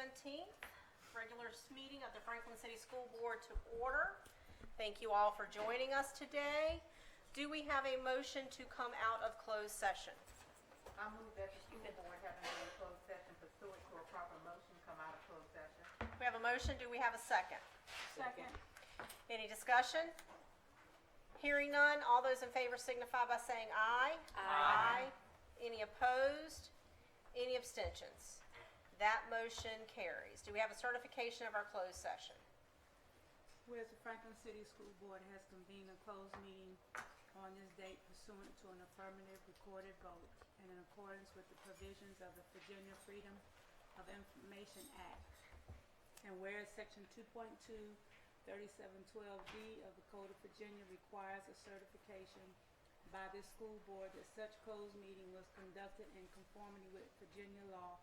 17th, regular meeting of the Franklin City School Board to order. Thank you all for joining us today. Do we have a motion to come out of closed session? I move that the school board having been in closed session pursuant to a proper motion come out of closed session. We have a motion. Do we have a second? Second. Any discussion? Hearing none, all those in favor signify by saying aye. Aye. Any opposed? Any abstentions? That motion carries. Do we have a certification of our closed session? Whereas the Franklin City School Board has convened a closed meeting on this date pursuant to an affirmative recorded vote and in accordance with the provisions of the Virginia Freedom of Information Act. And whereas Section 2.2, 3712D of the Code of Virginia requires a certification by this school board that such closed meeting was conducted in conformity with Virginia law.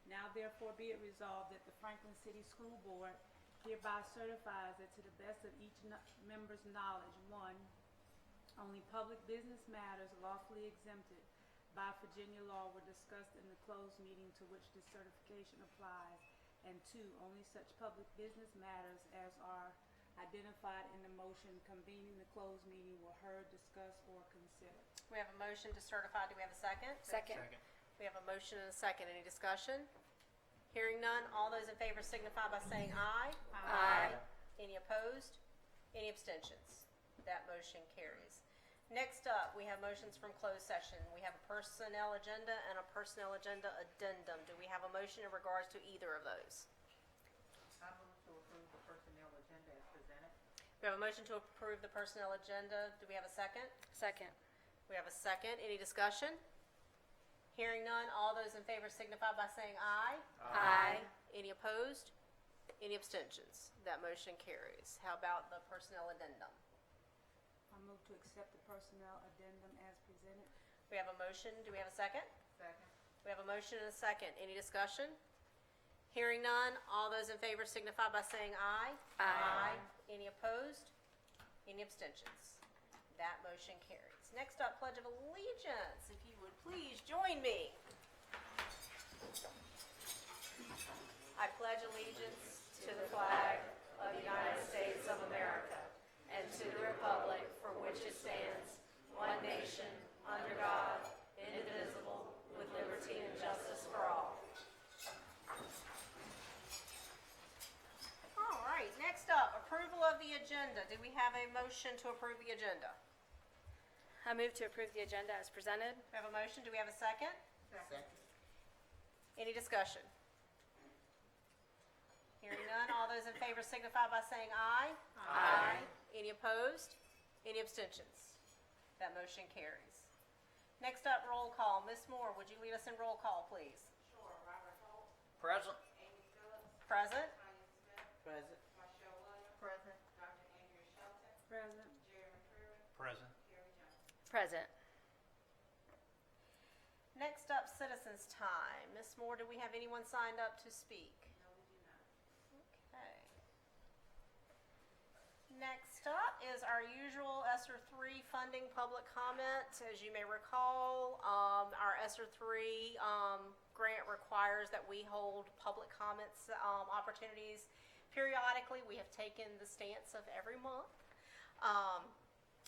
Now therefore be it resolved that the Franklin City School Board hereby certifies that to the best of each member's knowledge, 1, only public business matters lawfully exempted by Virginia law were discussed in the closed meeting to which this certification applies, and 2, only such public business matters as are identified in the motion convening the closed meeting were heard, discussed, or considered. We have a motion to certify. Do we have a second? Second. We have a motion and a second. Any discussion? Hearing none, all those in favor signify by saying aye. Aye. Any opposed? Any abstentions? That motion carries. Next up, we have motions from closed session. We have a personnel agenda and a personnel agenda addendum. Do we have a motion in regards to either of those? I move to approve the personnel agenda as presented. We have a motion to approve the personnel agenda. Do we have a second? Second. We have a second. Any discussion? Hearing none, all those in favor signify by saying aye. Aye. Any opposed? Any abstentions? That motion carries. How about the personnel addendum? I move to accept the personnel addendum as presented. We have a motion. Do we have a second? Second. We have a motion and a second. Any discussion? Hearing none, all those in favor signify by saying aye. Aye. Any opposed? Any abstentions? That motion carries. Next up, Pledge of Allegiance. If you would please join me. I pledge allegiance to the flag of the United States of America and to the republic for which it stands, one nation, under God, indivisible, with liberty and justice for all. All right, next up, approval of the agenda. Do we have a motion to approve the agenda? I move to approve the agenda as presented. We have a motion. Do we have a second? Second. Any discussion? Hearing none, all those in favor signify by saying aye. Aye. Any opposed? Any abstentions? That motion carries. Next up, roll call. Ms. Moore, would you lead us in roll call, please? Sure. Robert Holt. Present. Amy Phillips. Present. Tanya Smith. Present. Michelle Williams. Present. Dr. Andrea Shelton. Present. Jeremy Pruitt. Present. Carrie Johnson. Present. Next up, citizens' time. Ms. Moore, do we have anyone signed up to speak? No, we do not. Okay. Next up is our usual ESSER 3 funding public comment. As you may recall, our ESSER 3 grant requires that we hold public comments opportunities periodically. We have taken the stance of every month.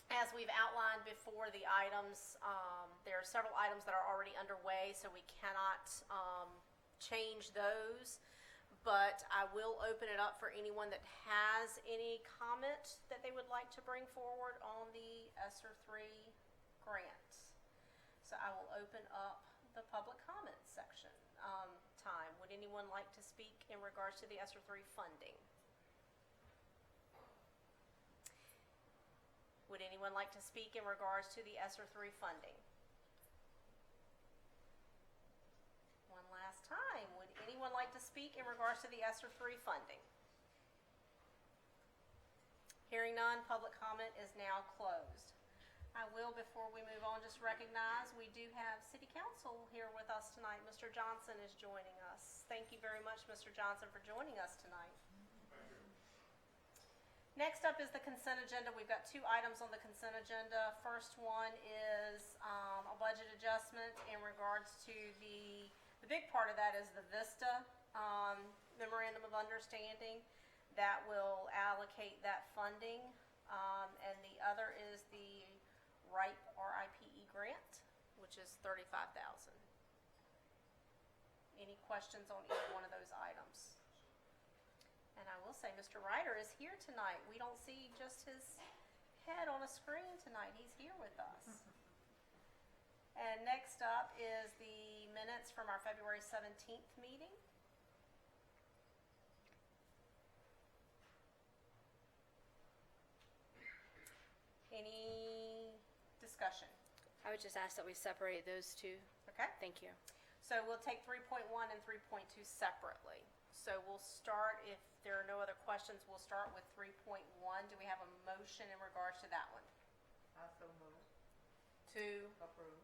As we've outlined before, the items, there are several items that are already underway, so we cannot change those. But I will open it up for anyone that has any comment that they would like to bring forward on the ESSER 3 grant. So I will open up the public comment section time. Would anyone like to speak in regards to the ESSER 3 funding? Would anyone like to speak in regards to the ESSER 3 funding? One last time. Would anyone like to speak in regards to the ESSER 3 funding? Hearing none, public comment is now closed. I will, before we move on, just recognize we do have City Council here with us tonight. Mr. Johnson is joining us. Thank you very much, Mr. Johnson, for joining us tonight. Next up is the consent agenda. We've got 2 items on the consent agenda. First one is a budget adjustment in regards to the big part of that is the VISTA memorandum of understanding that will allocate that funding. And the other is the RIPE grant, which is $35,000. Any questions on either one of those items? And I will say, Mr. Ryder is here tonight. We don't see just his head on a screen tonight. He's here with us. And next up is the minutes from our February 17th meeting. Any discussion? I would just ask that we separate those two. Okay. Thank you. So we'll take 3.1 and 3.2 separately. So we'll start, if there are no other questions, we'll start with 3.1. Do we have a motion in regards to that one? I so move. To, Approve.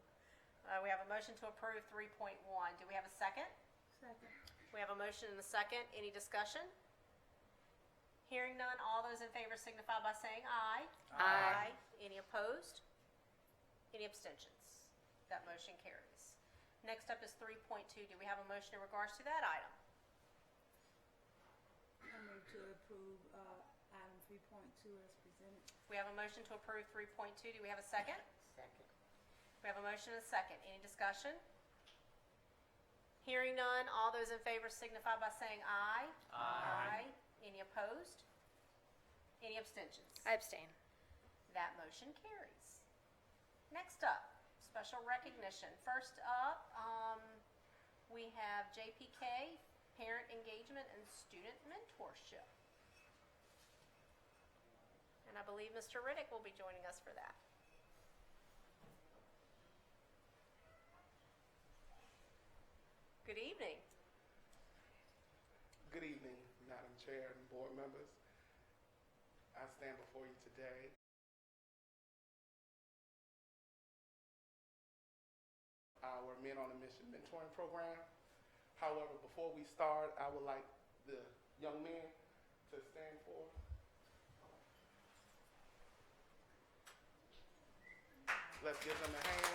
we have a motion to approve 3.1. Do we have a second? Second. We have a motion and a second. Any discussion? Hearing none, all those in favor signify by saying aye. Aye. Any opposed? Any abstentions? That motion carries. Next up is 3.2. Do we have a motion in regards to that item? I move to approve item 3.2 as presented. We have a motion to approve 3.2. Do we have a second? Second. We have a motion and a second. Any discussion? Hearing none, all those in favor signify by saying aye. Aye. Any opposed? Any abstentions? I abstain. That motion carries. Next up, special recognition. First up, we have JPK, Parent Engagement and Student Mentorship. And I believe Mr. Riddick will be joining us for that. Good evening. Good evening, Madam Chair and board members. I stand before you today our Men on a Mission mentoring program. However, before we start, I would like the young men to stand forward. Let's give them a hand.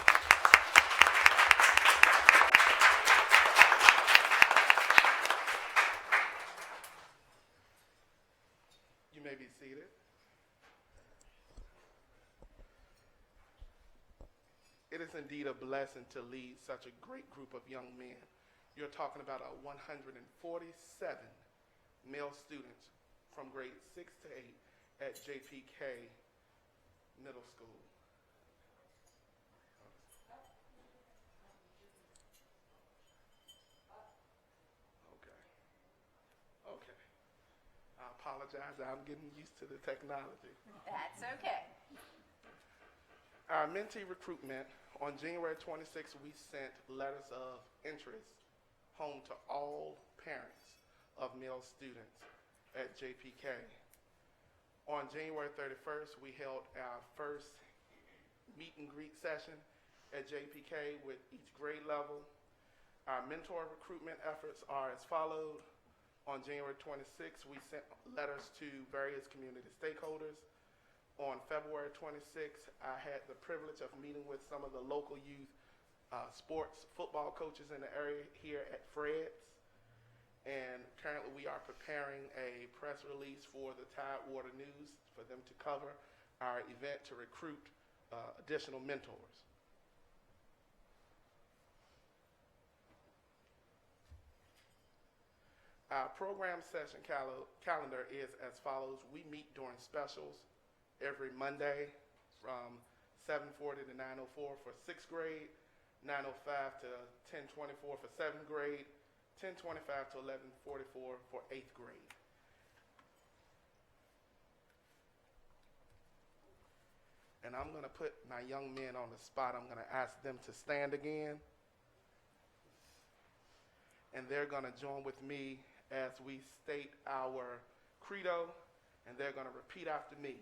You may be seated. It is indeed a blessing to lead such a great group of young men. You're talking about 147 male students from grades 6 to 8 at JPK Middle School. Okay. I apologize. I'm getting used to the technology. That's okay. Our Mentee Recruitment, on January 26th, we sent letters of interest home to all parents of male students at JPK. On January 31st, we held our first meet and greet session at JPK with each grade level. Our mentor recruitment efforts are as follows. On January 26th, we sent letters to various community stakeholders. On February 26th, I had the privilege of meeting with some of the local youth sports football coaches in the area here at Fhs. And currently we are preparing a press release for the Tidewater News for them to cover our event to recruit additional mentors. Our program session calendar is as follows. We meet during specials every Monday from 7:40 to 9:04 for 6th grade, 9:05 to 10:24 for 7th grade, 10:25 to 11:44 for 8th grade. And I'm going to put my young men on the spot. I'm going to ask them to stand again. And they're going to join with me as we state our credo, and they're going to repeat after me.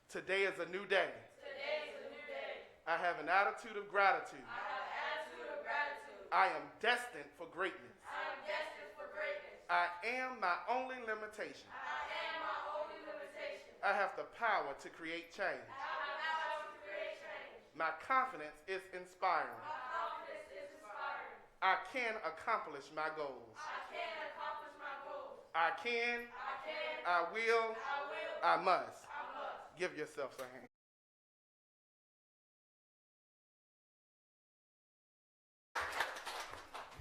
Today is a new day. Today is a new day. I have an attitude of gratitude. I have an attitude of gratitude. I am destined for greatness. I am destined for greatness. I am my only limitation. I am my only limitation. I have the power to create change. I have the power to create change. My confidence is inspiring. My confidence is inspiring. I can accomplish my goals. I can accomplish my I can. I will. I must. Give yourselves a hand.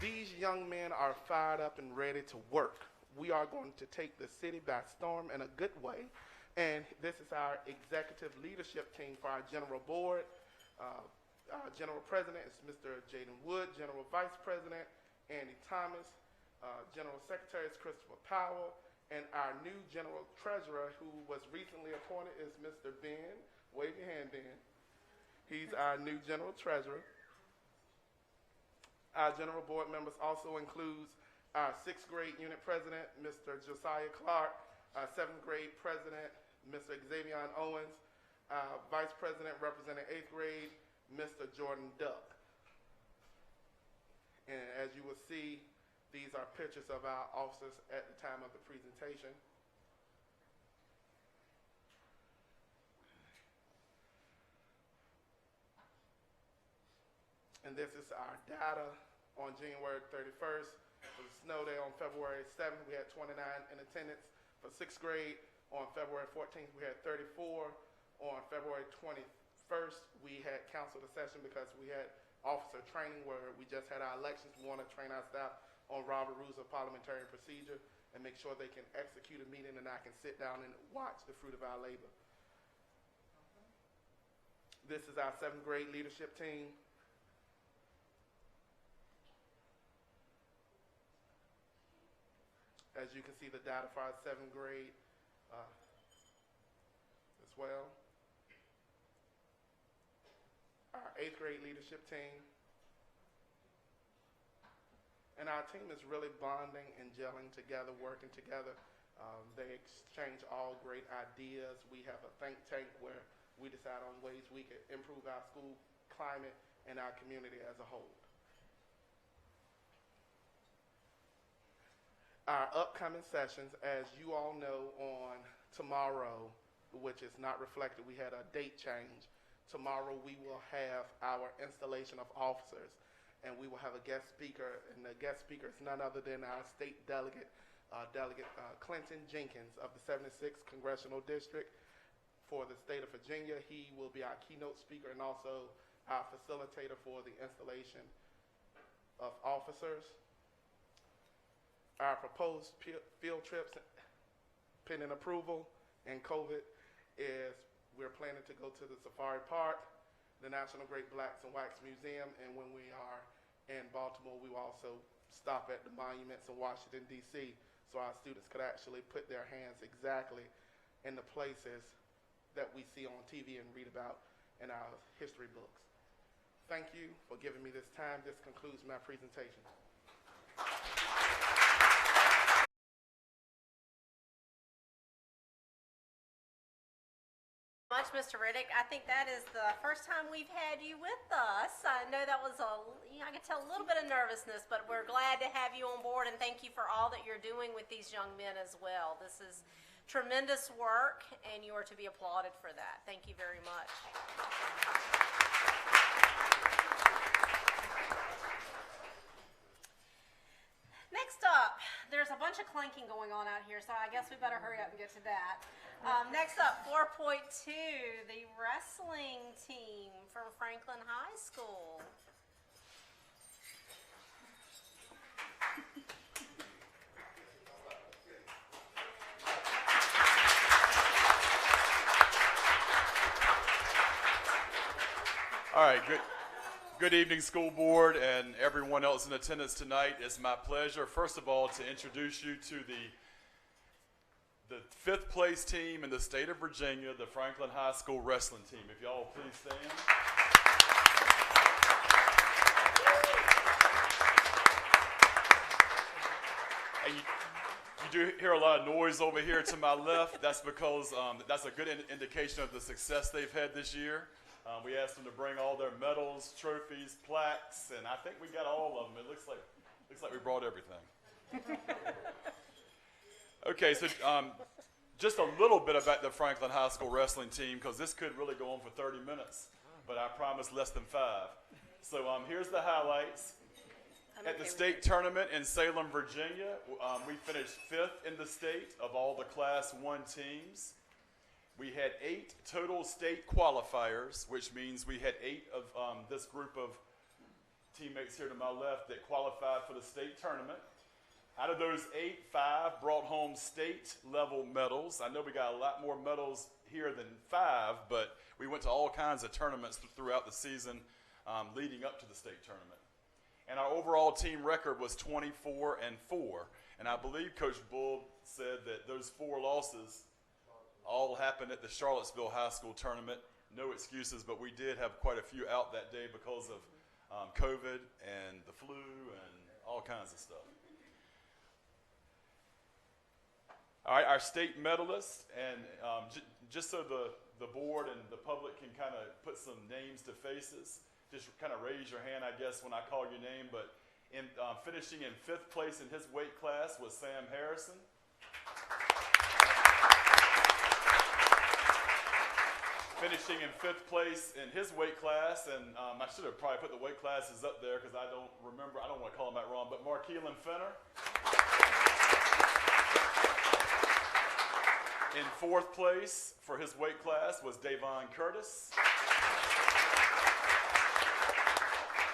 These young men are fired up and ready to work. We are going to take the city by storm in a good way. And this is our executive leadership team for our general board. Our general president is Mr. Jaden Wood. General vice president, Andy Thomas. General secretary is Christopher Powell. And our new general treasurer, who was recently appointed, is Mr. Ben. Wave your hand, Ben. He's our new general treasurer. Our general board members also includes our 6th grade unit president, Mr. Josiah Clark, our 7th grade president, Mr. Xavier Owens, our vice president representing 8th grade, Mr. Jordan Duck. And as you will see, these are pictures of our officers at the time of the presentation. And this is our data on January 31st. For the snow day on February 7th, we had 29 in attendance. For 6th grade, on February 14th, we had 34. On February 21st, we had canceled a session because we had officer training where we just had our elections. We want to train our staff on Robert Rules of Parliamentary Procedure and make sure they can execute a meeting and I can sit down and watch the fruit of our labor. This is our 7th grade leadership team. As you can see, the data for our 7th grade as well. Our 8th grade leadership team. And our team is really bonding and gelling together, working together. They exchange all great ideas. We have a think tank where we decide on ways we could improve our school climate and our community as a whole. Our upcoming sessions, as you all know, on tomorrow, which is not reflected, we had a date change. Tomorrow we will have our installation of officers, and we will have a guest speaker, and the guest speaker is none other than our state delegate, Clinton Jenkins of the 76th Congressional District for the state of Virginia. He will be our keynote speaker and also our facilitator for the installation of officers. Our proposed field trips, pending approval and COVID, is we're planning to go to the Safari Park, the National Great Blacks and Whites Museum, and when we are in Baltimore, we will also stop at the monuments in Washington, D.C., so our students could actually put their hands exactly in the places that we see on TV and read about in our history books. Thank you for giving me this time. This concludes my presentation. Much, Mr. Riddick. I think that is the first time we've had you with us. I know that was I could tell a little bit of nervousness, but we're glad to have you on board, and thank you for all that you're doing with these young men as well. This is tremendous work, and you are to be applauded for that. Thank you very much. Next up, there's a bunch of clanking going on out here, so I guess we better hurry up and get to that. Next up, 4.2, the wrestling team from Franklin High School. All right, good evening, school board, and everyone else in attendance tonight. It's my pleasure, first of all, to introduce you to the 5th place team in the state of Virginia, the Franklin High School wrestling team. If y'all please stand. And you do hear a lot of noise over here to my left. That's because that's a good indication of the success they've had this year. We asked them to bring all their medals, trophies, plaques, and I think we got all of them. It looks like we brought everything. Okay, so just a little bit about the Franklin High School wrestling team, because this could really go on for 30 minutes, but I promise less than 5. So here's the highlights. I'm At okay the with state it. tournament in Salem, Virginia, we finished 5th in the state of all the Class 1 teams. We had 8 total state qualifiers, which means we had 8 of this group of teammates here to my left that qualified for the state tournament. Out of those 8, 5 brought home state level medals. I know we got a lot more medals here than 5, but we went to all kinds of tournaments throughout the season leading up to the state tournament. And our overall team record was 24-4. And I believe Coach Bull said that those 4 losses all happened at the Charlottesville High School tournament. No excuses, but we did have quite a few out that day because of COVID and the flu and all kinds of stuff. All right, our state medalists, and just so the board and the public can kind of put some names to faces, just kind of raise your hand, I guess, when I call your name. But in finishing in 5th place in his weight class was Sam Harrison. Finishing in 5th place in his weight class, and I should have probably put the weight classes up there because I don't remember, I don't want to call him that wrong, but Markeelan Fenner. In 4th place for his weight class was Davon Curtis.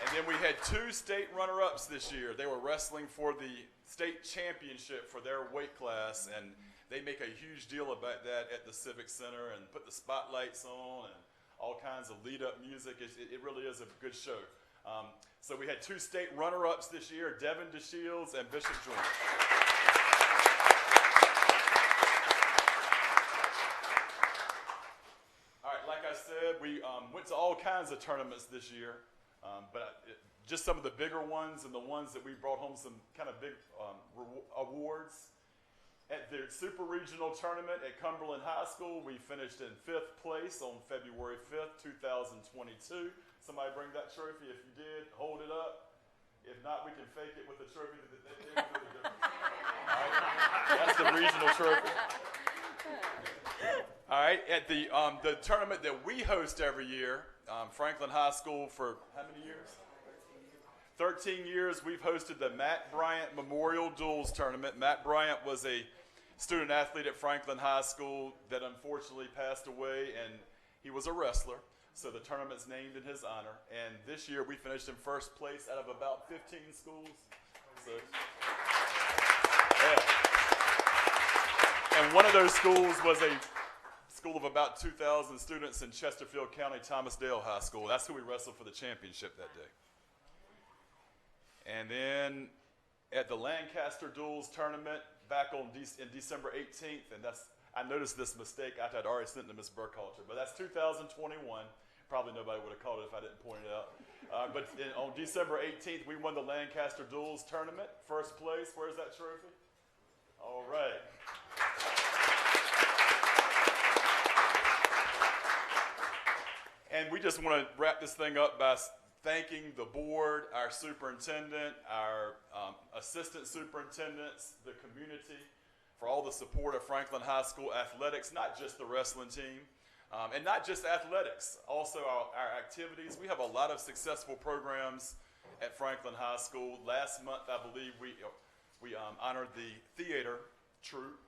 And then we had 2 state runner-ups this year. They were wrestling for the state championship for their weight class, and they make a huge deal about that at the Civic Center and put the spotlights on and all kinds of lead-up music. It really is a good show. So we had 2 state runner-ups this year, Devin DeShields and Bishop Jr. I said, we went to all kinds of tournaments this year, but just some of the bigger ones and the ones that we brought home some kind of big awards. At the Super Regional Tournament at Cumberland High School, we finished in 5th place on February 5th, 2022. Somebody bring that trophy. If you did, hold it up. If not, we can fake it with the trophy. All right. That's the regional trophy. All right, at the tournament that we host every year, Franklin High School for how many years? 13 years we've hosted the Matt Bryant Memorial Duels Tournament. Matt Bryant was a student athlete at Franklin High School that unfortunately passed away, and he was a wrestler, so the tournament's named in his honor. And this year we finished in 1st place out of about 15 schools. So, yeah. And one of those schools was a school of about 2,000 students in Chesterfield County, Thomas Dale High School. That's who we wrestled for the championship that day. And then at the Lancaster Duels tournament back on in December 18th, and I noticed this mistake after I'd already sent it to Ms. Burkhalter, but that's 2021. Probably nobody would have caught it if I didn't point it out. But on December 18th, we won the Lancaster Duels tournament, 1st place. Where's that trophy? All right. And we just want to wrap this thing up by thanking the board, our superintendent, our assistant superintendents, the community, for all the support of Franklin High School athletics, not just the wrestling team, and not just athletics, also our activities. We have a lot of successful programs at Franklin High School. Last month, I believe, we honored the theater troupe.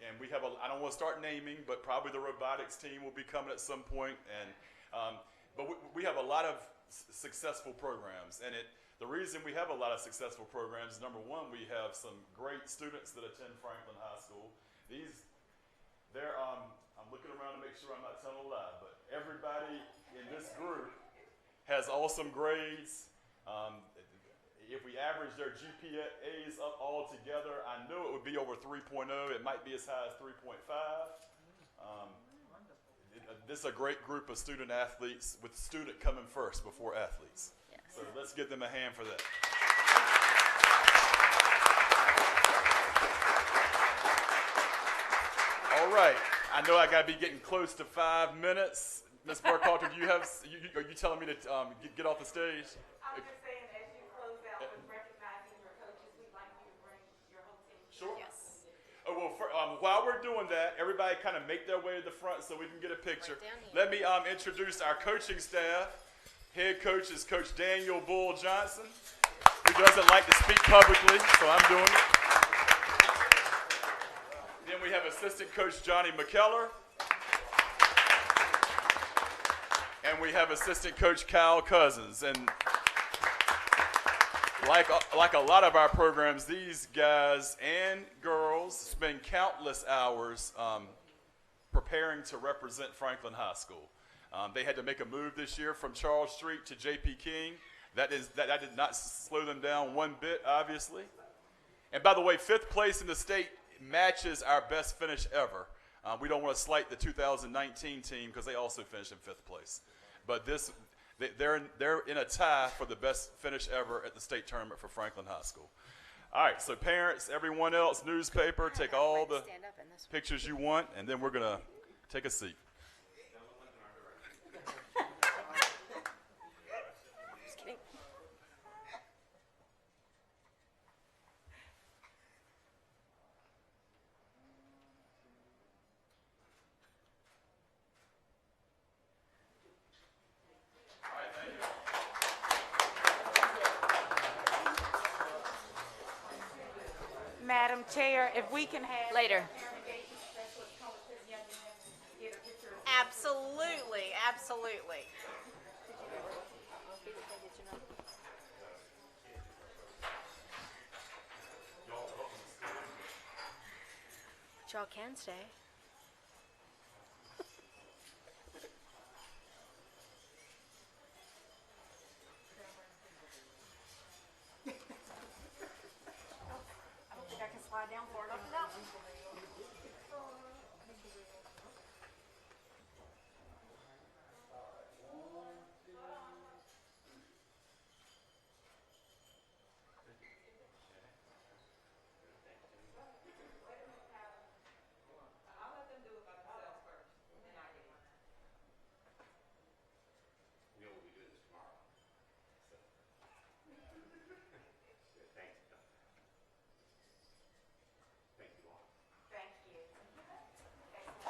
And we have I don't want to start naming, but probably the robotics team will be coming at some point. And, but we have a lot of successful programs. And the reason we have a lot of successful programs is, number one, we have some great students that attend Franklin High School. I'm looking around to make sure I'm not telling a lie, but everybody in this group has awesome grades. If we average their GPAs up all together, I know it would be over 3.0. It might be as high as 3.5. This is a great group of student athletes, with student coming first before athletes. Yes. So let's give them a hand for that. All right. I know I got to be getting close to 5 minutes. Ms. Burkhalter, are you telling me to get off the stage? I'm just saying, as you close out with recognizing your coaches, we'd like you to bring your whole team. Sure. Yes. Oh, well, while we're doing that, everybody kind of make their way to the front so we can get a picture. Right down here. Let me introduce our coaching staff. Head coach is Coach Daniel Bull Johnson. who doesn't like to speak publicly, so I'm doing it. Then we have assistant coach Johnny McKellar. And we have assistant coach Kyle Cousins. And like a lot of our programs, these guys and girls spend countless hours preparing to represent Franklin High School. They had to make a move this year from Charles Street to J.P. King. That did not slow them down one bit, obviously. And by the way, 5th place in the state matches our best finish ever. We don't want to slight the 2019 team because they also finished in 5th place. But they're in a tie for the best finish ever at the state tournament for Franklin High School. All right, so parents, everyone else, newspaper, take all the Stand up in this one. pictures you want, and then we're going to take a seat. Just kidding. Madam Chair, if we can have. Later. Absolutely, absolutely. But y'all can stay. I don't think I can slide down far enough for that one. Thank you. Excellent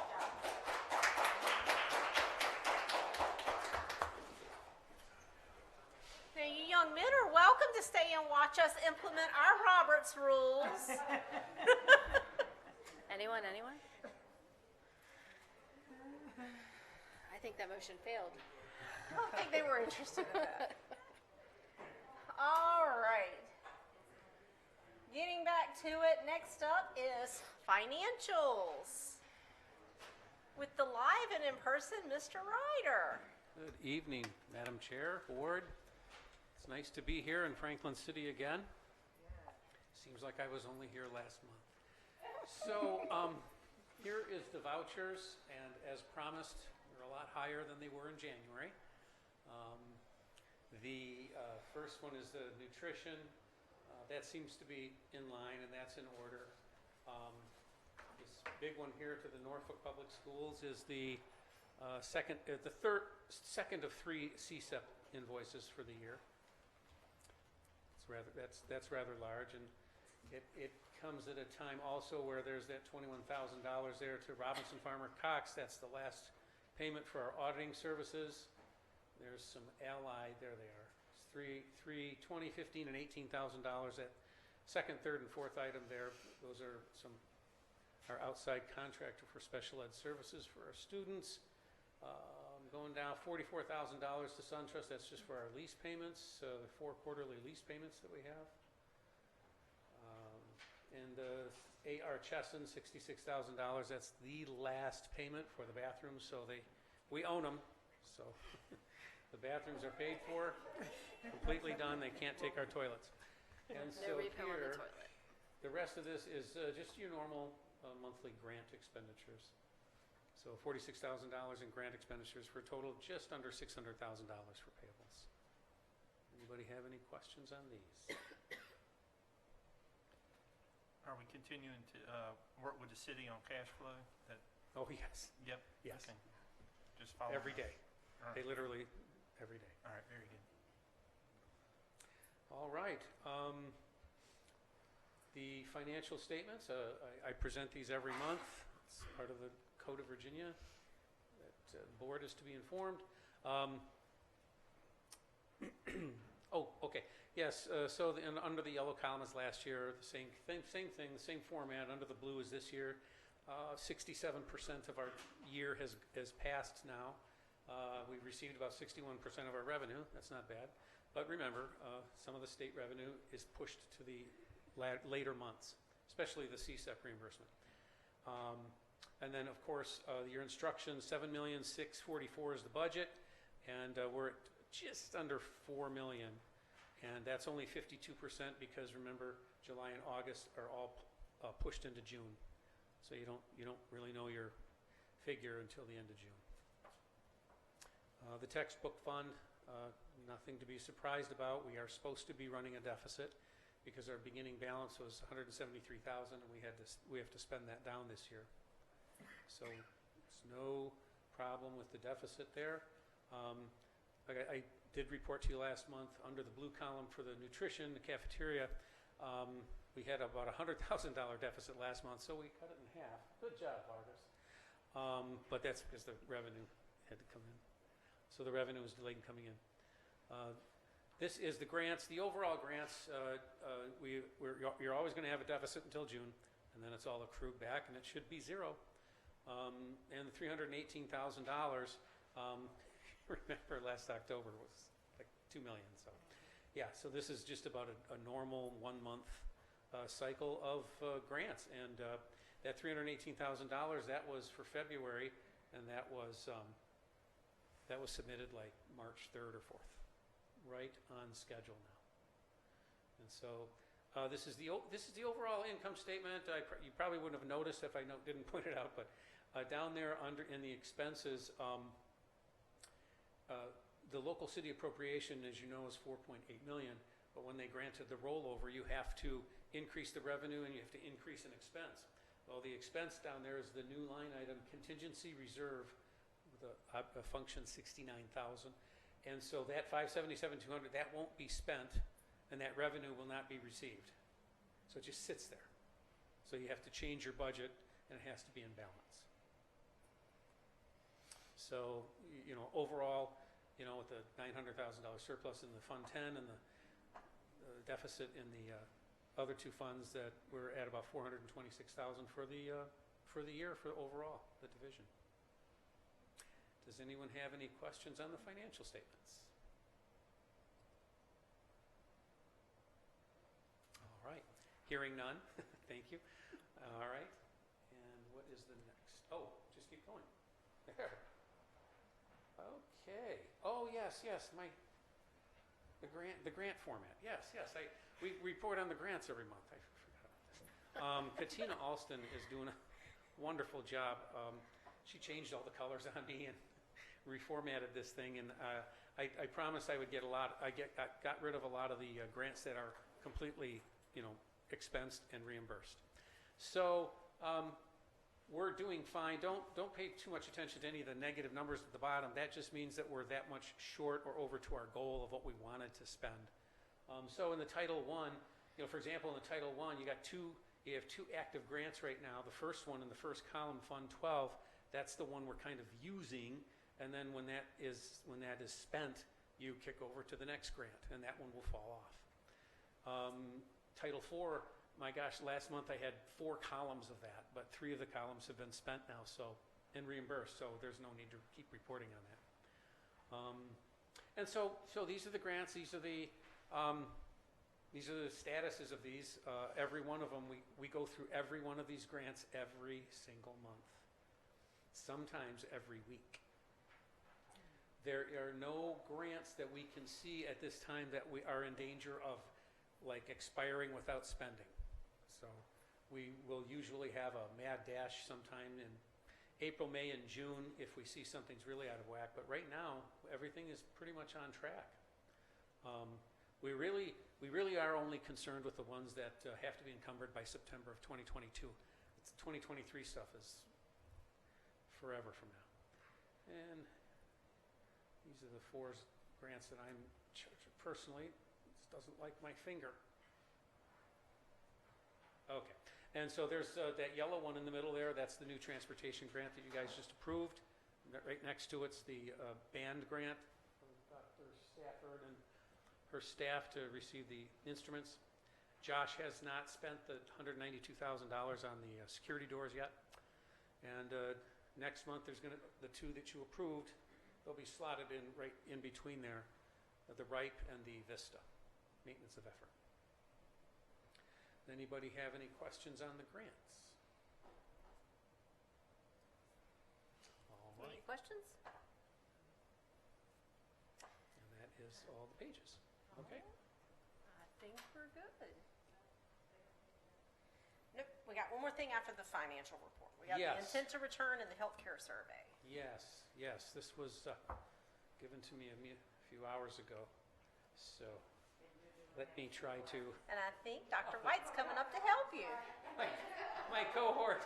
job. Now, you young men are welcome to stay and watch us implement our Roberts rules. Anyone? I think that motion failed. I don't think they were interested in that. All right. Getting back to it, next up is financials. With the live and in-person, Mr. Ryder. Good evening, Madam Chair, Board. It's nice to be here in Franklin City again. Seems like I was only here last month. So here is the vouchers, and as promised, they're a lot higher than they were in January. The first one is the nutrition. That seems to be in line, and that's in order. This big one here to the Norfolk Public Schools is the second of 3 CSEP invoices for the year. That's rather large, and it comes at a time also where there's that $21,000 there to Robinson Farmer Cox. That's the last payment for our auditing services. There's some allied, there they are. Three, $20,000, $15,000, and $18,000. That second, third, and fourth item there, those are our outside contractor for special ed services for our students. Going down $44,000 to SunTrust. That's just for our lease payments, the 4 quarterly lease payments that we have. And A.R. Chesson, $66,000. That's the last payment for the bathrooms, so we own them, so the bathrooms are paid for, completely done. They can't take our toilets. And No so refill on the here, toilet. the rest of this is just your normal monthly grant expenditures. So $46,000 in grant expenditures for a total of just under $600,000 for payables. Anybody have any questions on these? Are we continuing to work with the city on cash flow? Oh, yes. Yep. Yes. Okay. Just follow Every day. All They right. literally, every day. All right, very good. All right. The financial statements, I present these every month. It's part of the Code of Virginia. That board is to be informed. Okay, yes, so under the yellow column is last year, the same thing, the same format. Under the blue is this year. 67% of our year has passed now. We've received about 61% of our revenue. That's not bad. But remember, some of the state revenue is pushed to the later months, especially the CSEP reimbursement. And then, of course, your instructions, $7,644,000 is the budget, and we're at just under $4 million, and that's only 52% because remember, July and August are all pushed into June, so you don't really know your figure until the end of June. The textbook fund, nothing to be surprised about. We are supposed to be running a deficit because our beginning balance was $173,000, and we have to spend that down this year. So it's no problem with the deficit there. Like I did report to you last month, under the blue column for the nutrition, the cafeteria, we had about $100,000 deficit last month, so we cut it in half. Good job, Vargas. But that's because the revenue had to come in. So the revenue was delayed in coming in. This is the grants. The overall grants, you're always going to have a deficit until June, and then it's all accrued back, and it should be zero. And the $318,000, remember last October was like $2 million. So yeah, so this is just about a normal 1 month cycle of grants. And that $318,000, that was for February, and that was submitted like March 3rd or 4th, right on schedule now. And so this is the overall income statement. You probably wouldn't have noticed if I didn't point it out, but down there in the expenses, the local city appropriation, as you know, is $4.8 million. But when they granted the rollover, you have to increase the revenue and you have to increase an expense. Well, the expense down there is the new line item, contingency reserve, with a function 69,000. And so that $577,200, that won't be spent, and that revenue will not be received. So it just sits there. So you have to change your budget, and it has to be in balance. So, overall, with the $900,000 surplus in the Fund 10 and the deficit in the other two funds, that we're at about $426,000 for the year for overall the division. Does anyone have any questions on the financial statements? All right. Hearing none. Thank you. All right. And what is the next? Oh, just keep going. There. Okay. Oh, yes. The grant format. Yes. We report on the grants every month. I forgot about this. Katina Alston is doing a wonderful job. She changed all the colors on me and reformatted this thing, and I promised I would get a lot. I got rid of a lot of the grants that are completely, expensed and reimbursed. So we're doing fine. Don't pay too much attention to any of the negative numbers at the bottom. That just means that we're that much short or over to our goal of what we wanted to spend. So in the Title I, for example, in the Title I, you have two active grants right now. The first one in the first column, Fund 12, that's the one we're kind of using. And then when that is spent, you kick over to the next grant, and that one will fall off. Title IV, my gosh, last month I had 4 columns of that, but 3 of the columns have been spent now, and reimbursed, so there's no need to keep reporting on that. And so these are the grants. These are the statuses of these. Every one of them, we go through every one of these grants every single month, sometimes every week. There are no grants that we can see at this time that we are in danger of expiring without spending. So we will usually have a mad dash sometime in April, May, and June if we see something's really out of whack. But right now, everything is pretty much on track. We really are only concerned with the ones that have to be encumbered by September of 2022. It's 2023 stuff is forever from now. And these are the 4 grants that I'm personally, this doesn't like my finger. Okay, and so there's that yellow one in the middle there. That's the new transportation grant that you guys just approved. Right next to it's the band grant from Dr. Stafford and her staff to receive the instruments. Josh has not spent the $192,000 on the security doors yet. And next month, there's the two that you approved, they'll be slotted in right in between there, the RIPE and the VISTA, maintenance of effort. Does anybody have any questions on the grants? All Any right, questions? and that is all the pages. Okay. I think we're good. Nope, we got one more thing after the financial report. We got the Yes. intent to return and the healthcare survey. Yes, yes, this was given to me a few hours ago, so let me try to, And I think Dr. White's coming up to help you. my cohort,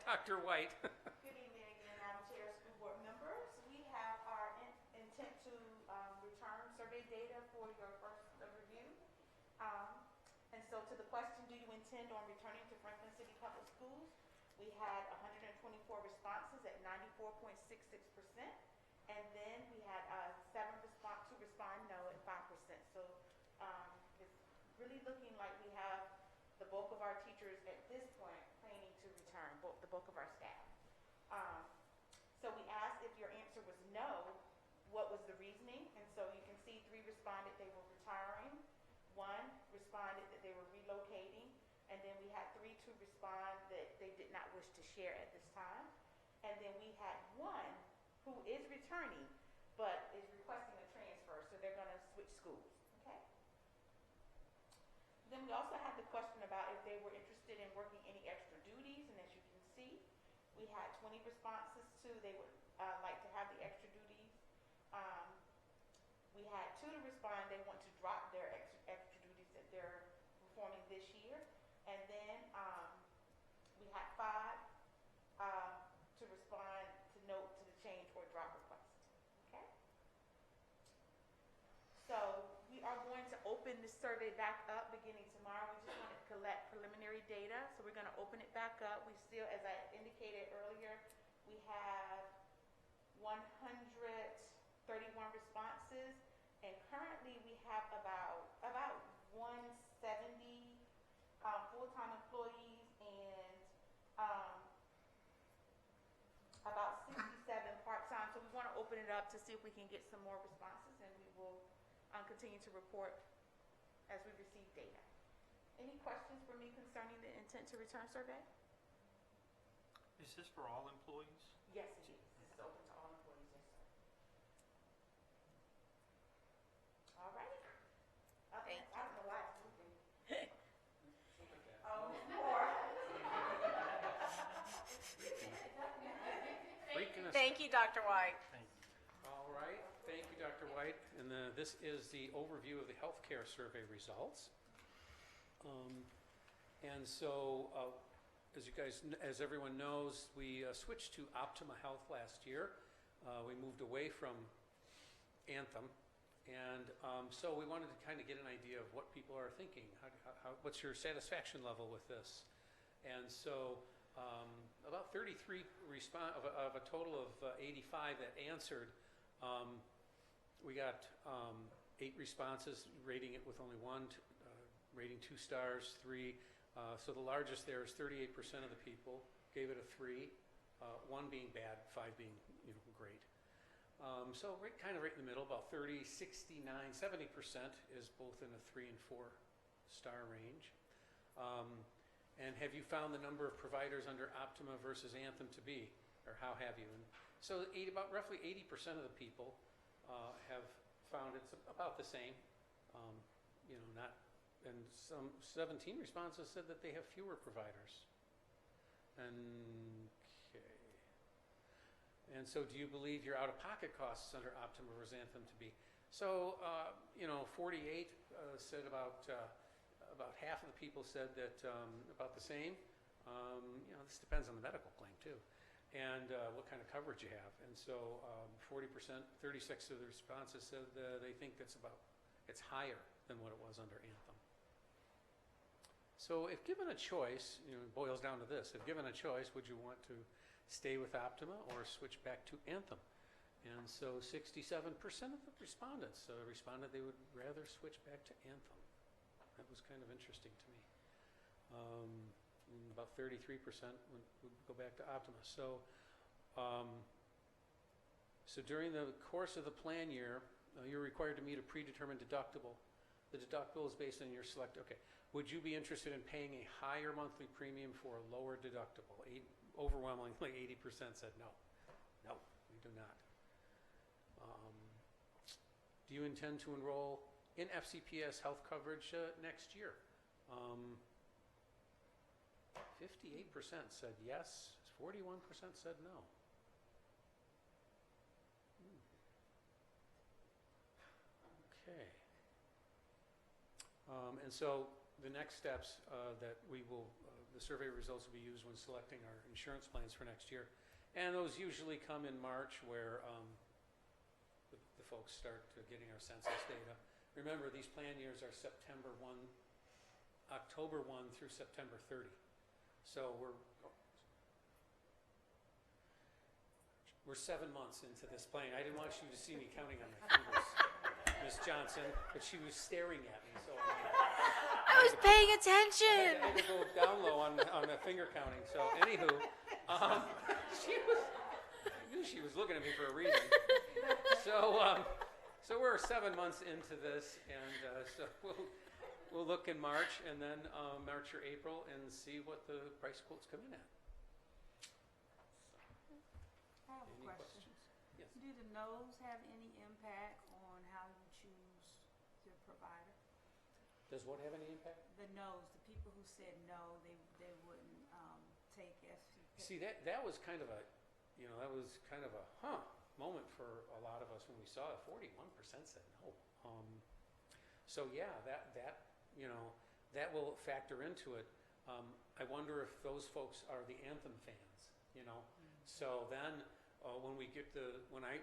Dr. White. Good evening again, Madam Chair, school board members. We have our intent to return survey data for your first review. And so to the question, do you intend on returning to Franklin City Public Schools? We had 124 responses at 94.66%. And then we had 7 to respond no at 5%. So it's really looking like we have the bulk of our teachers at this point planning to return, the bulk of our staff. So we asked if your answer was no, what was the reasoning? And so you can see 3 responded they were retiring, 1 responded that they were relocating, and then we had 3 to respond that they did not wish to share at this time. And then we had 1 who is returning but is requesting a transfer, so they're going to switch schools. Okay. Then we also had the question about if they were interested in working any extra duties, and as you can see, we had 20 responses to they would like to have the extra duties. We had 2 to respond they want to drop their extra duties that they're performing this year, and then we had 5 to respond to note to the change or drop request. Okay. So we are going to open this survey back up beginning tomorrow. We just want to collect preliminary data, so we're going to open it back up. We still, as I indicated earlier, we have 131 responses, and currently we have about 170 full-time employees and about 67 part-time. So we want to open it up to see if we can get some more responses, and we will continue to report as we receive data. Any questions for me concerning the intent to return survey? Is this for all employees? Yes, it is. This is open to all employees, yes, sir. All right. Thank I don't know why it's moving. Freaking us. Thank you, Dr. White. Thank you. All right, thank you, Dr. White. And this is the overview of the healthcare survey results. And so, as everyone knows, we switched to Optima Health last year. We moved away from Anthem. And so we wanted to kind of get an idea of what people are thinking. What's your satisfaction level with this? And so about 33 of a total of 85 that answered, we got 8 responses, rating it with only 1, rating 2 stars, 3. So the largest there is 38% of the people gave it a 3, 1 being bad, 5 being great. So kind of right in the middle, about 30, 69, 70% is both in a 3 and 4 star range. And have you found the number of providers under Optima versus Anthem to be, or how have you? And so roughly 80% of the people have found it's about the same. And some 17 responses said that they have fewer providers. And so do you believe your out-of-pocket costs under Optima versus Anthem to be? So, 48 said about half of the people said that about the same. This depends on the medical claim too, and what kind of coverage you have. And so 40%, 36 of the responses said they think it's higher than what it was under Anthem. So if given a choice, it boils down to this. If given a choice, would you want to stay with Optima or switch back to Anthem? And so 67% of the respondents responded they would rather switch back to Anthem. That was kind of interesting to me. And about 33% would go back to Optima. So during the course of the plan year, you're required to meet a predetermined deductible. The deductible is based on your select. Okay, would you be interested in paying a higher monthly premium for a lower deductible? Overwhelmingly, 80% said no. No, we do not. Do you intend to enroll in FCPS health coverage next year? 58% said yes. 41% said no. Okay. And so the next steps that we will, the survey results will be used when selecting our insurance plans for next year. And those usually come in March where the folks start getting our census data. Remember, these plan years are October 1 through September 30. So we're 7 months into this plan. I didn't want you to see me counting on my fingers, Miss Johnson, but she was staring at me. So I was paying attention. I had to go down low on the finger counting. So anywho, I knew she was looking at me for a reason. So we're 7 months into this, and so we'll look in March, and then March or April, and see what the price quotes come in at. I have a Any question. questions? Yes. Do the no's have any impact on how you choose your provider? Does what have any impact? The no's, the people who said no, they wouldn't take SCP. See, that was kind of a moment for a lot of us when we saw it. 41% said no. So yeah, that will factor into it. I wonder if those folks are the Anthem fans, So then, when I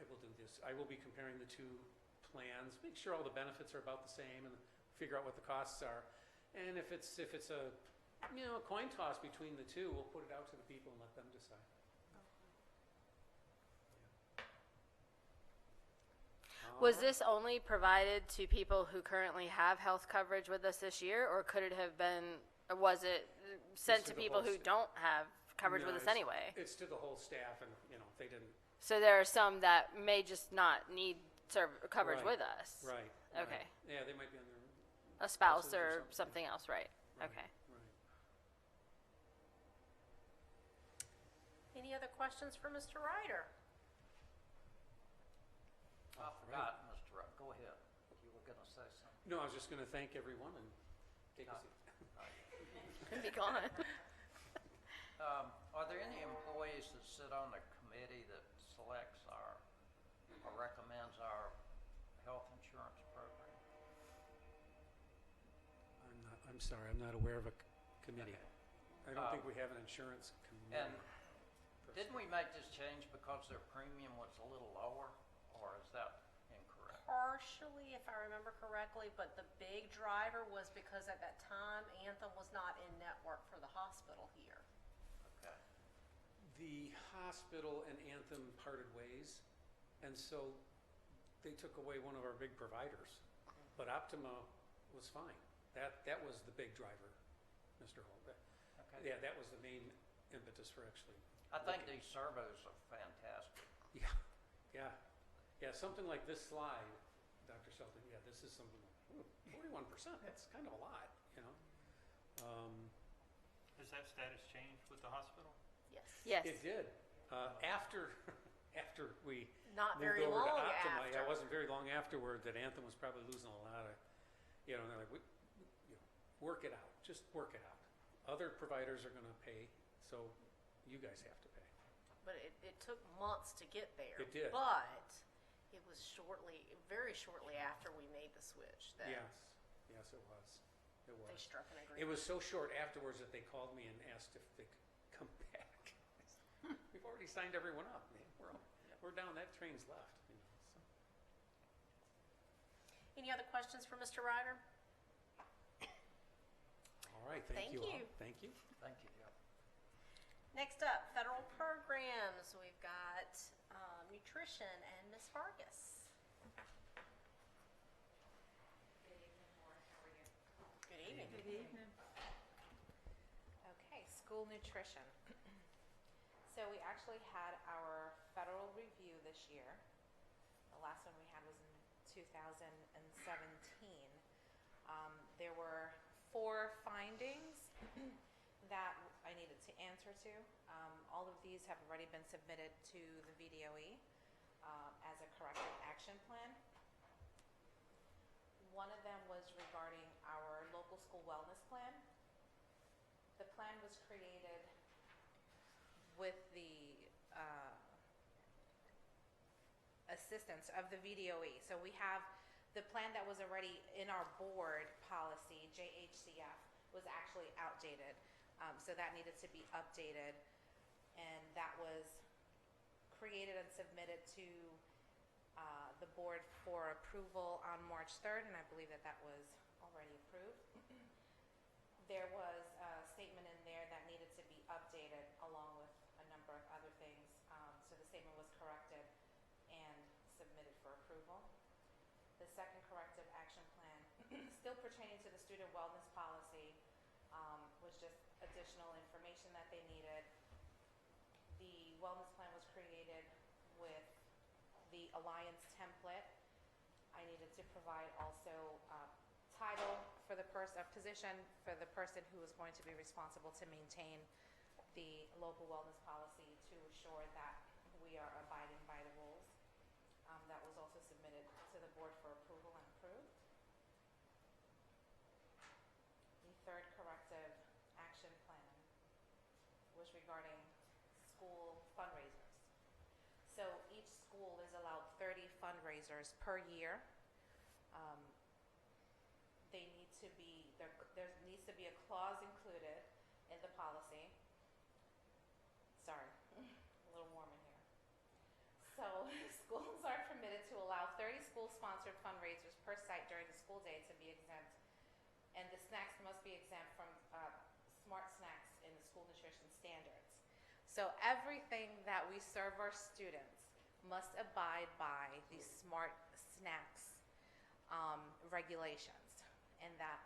will do this, I will be comparing the two plans, make sure all the benefits are about the same, and figure out what the costs are. And if it's a coin toss between the two, we'll put it out to the people and let them decide. Was this only provided to people who currently have health coverage with us this year, or could it have been, or was it sent to to the people whole who staff. don't have coverage with us anyway? It's to the whole staff, and they didn't. So there are some that may just not need coverage Right. with us. Right. Okay. Right. Yeah, they might be on their. A spouse Or or something. something else, right? Right, Okay. Right. Any other questions for Mr. Ryder? I forgot, Mr. Rupp. Go ahead. You were going to say something. No, I was just going to thank everyone and take a seat. Be gone. Are there any employees that sit on the committee that selects or recommends our health insurance program? I'm sorry, I'm not aware of a committee. Okay. I don't think we have an insurance committee. And didn't we make this change because their premium was a little lower, or is that incorrect? Partially, if I remember correctly, but the big driver was because at that time, Anthem was not in network for the hospital here. Okay. The hospital and Anthem parted ways, and so they took away one of our big providers. But Optima was fine. That was the big driver, Mr. Holt. Okay. Yeah, that was the main impetus for actually. I think these surveys are fantastic. Yeah, something like this slide, Dr. Shelton, this is something like, 41%, that's kind of a lot, Has that status changed with the hospital? Yes. Yes. It did. After we Not moved very over to long Optima, after. it wasn't very long afterward that Anthem was probably losing a lot of, and they're like, work it out, just work it out. Other providers are going to pay, so you guys have to pay. But it took months to get there. It did. But it was very shortly after we made the switch that Yes, it was. they struck an It agreement. was so short afterwards that they called me and asked if they could come back. We've already signed everyone up, man. We're down. That train's left. Any other questions for Mr. Ryder? All right, thank you all. Thank you. Thank you, Jeff. Next up, federal programs. We've got Nutrition, and Ms. Vargas. Good evening, Board. How are you? Good evening. Good evening. Okay, school nutrition. So we actually had our federal review this year. The last one we had was in 2017. There were 4 findings that I needed to answer to. All of these have already been submitted to the VDOE as a corrective action plan. One of them was regarding our local school wellness plan. The plan was created with the assistance of the VDOE. So we have the plan that was already in our board policy, JHCF, was actually outdated. So that needed to be updated. And that was created and submitted to the board for approval on March 3rd, and I believe that that was already approved. There was a statement in there that needed to be updated along with a number of other things. So the statement was corrected and submitted for approval. The second corrective action plan, still pertaining to the student wellness policy, was just additional information that they needed. The wellness plan was created with the Alliance template. I needed to provide also title for the position for the person who is going to be responsible to maintain the local wellness policy to assure that we are abiding by the rules. That was also submitted to the board for approval and approved. The third corrective action plan was regarding school fundraisers. So each school is allowed 30 fundraisers per year. They need to be, there needs to be a clause included in the policy. Sorry, a little warm in here. So schools are permitted to allow 30 school-sponsored fundraisers per site during the school day to be exempt. And the snacks must be exempt from smart snacks in the school nutrition standards. So everything that we serve our students must abide by the smart snacks regulations. And that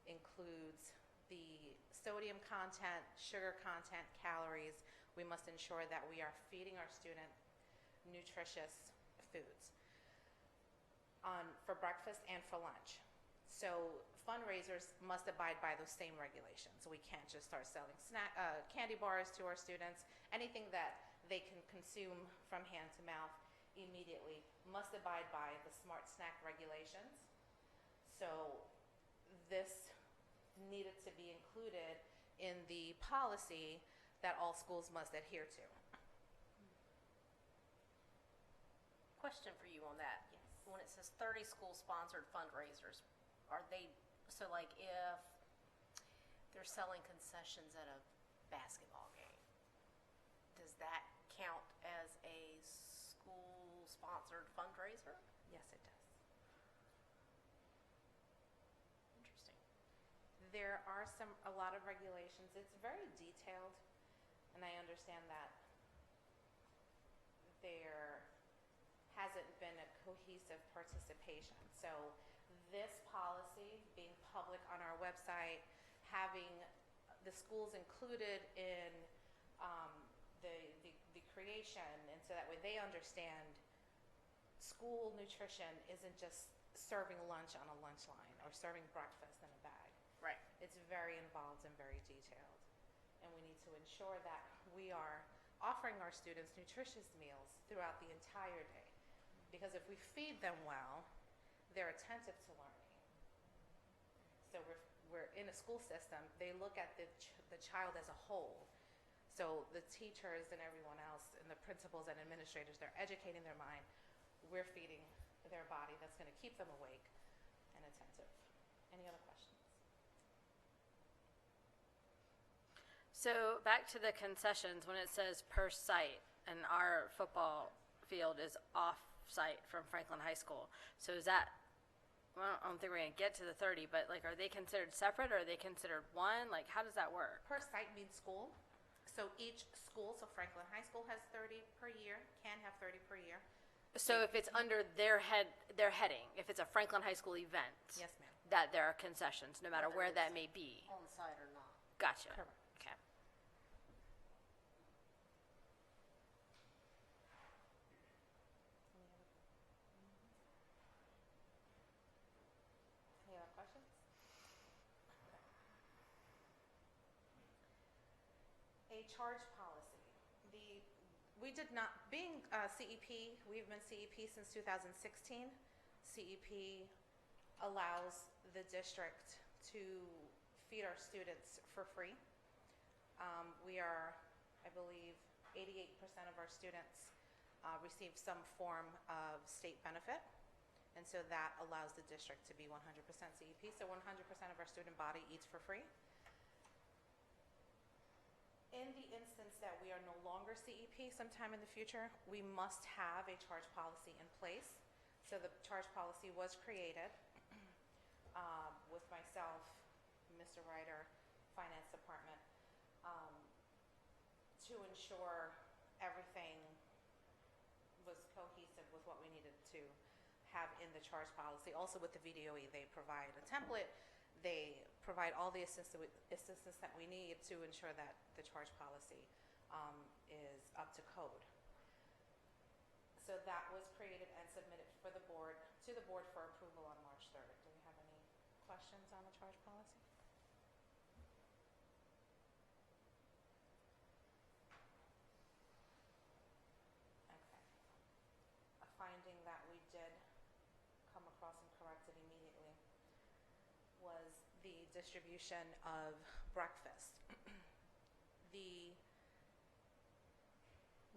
includes the sodium content, sugar content, calories. We must ensure that we are feeding our student nutritious foods for breakfast and for lunch. So fundraisers must abide by those same regulations. We can't just start selling candy bars to our students. Anything that they can consume from hand to mouth immediately must abide by the smart snack regulations. So this needed to be included in the policy that all schools must adhere to. Question for you on that. Yes. When it says 30 school-sponsored fundraisers, are they, so like if they're selling concessions at a basketball game, does that count as a school-sponsored fundraiser? Yes, it does. Interesting. There are a lot of regulations. It's very detailed, and I understand that there hasn't been a cohesive participation. So this policy being public on our website, having the schools included in the creation, and so that way they understand school nutrition isn't just serving lunch on a lunch line or serving breakfast in a bag. Right. It's very involved and very detailed. And we need to ensure that we are offering our students nutritious meals throughout the entire day. Because if we feed them well, they're attentive to learning. So we're in a school system, they look at the child as a whole. So the teachers and everyone else and the principals and administrators, they're educating their mind. We're feeding their body that's going to keep them awake and attentive. Any other questions? So back to the concessions, when it says per site, and our football field is off-site from Franklin High School. So is that, well, I don't think we're going to get to the 30, but like, are they considered separate or are they considered one? Like, how does that work? Per site means school. So each school, so Franklin High School has 30 per year, can have 30 per year. So if it's under their heading, if it's a Franklin High School event, Yes, ma'am. that there are concessions, no matter where that may be. On site or not. Gotcha. Correct. Okay. Any other questions? A charge policy. We did not, being CEP, we've been CEP since 2016. CEP allows the district to feed our students for free. We are, I believe, 88% of our students receive some form of state benefit. And so that allows the district to be 100% CEP. So 100% of our student body eats for free. In the instance that we are no longer CEP sometime in the future, we must have a charge policy in place. So the charge policy was created with myself, Mr. Ryder, Finance Department, to ensure everything was cohesive with what we needed to have in the charge policy. Also with the VDOE, they provide a template. They provide all the assistance that we need to ensure that the charge policy is up to code. So that was created and submitted to the board for approval on March 3rd. Do we have any questions on the charge policy? Okay. A finding that we did come across and corrected immediately was the distribution of breakfast.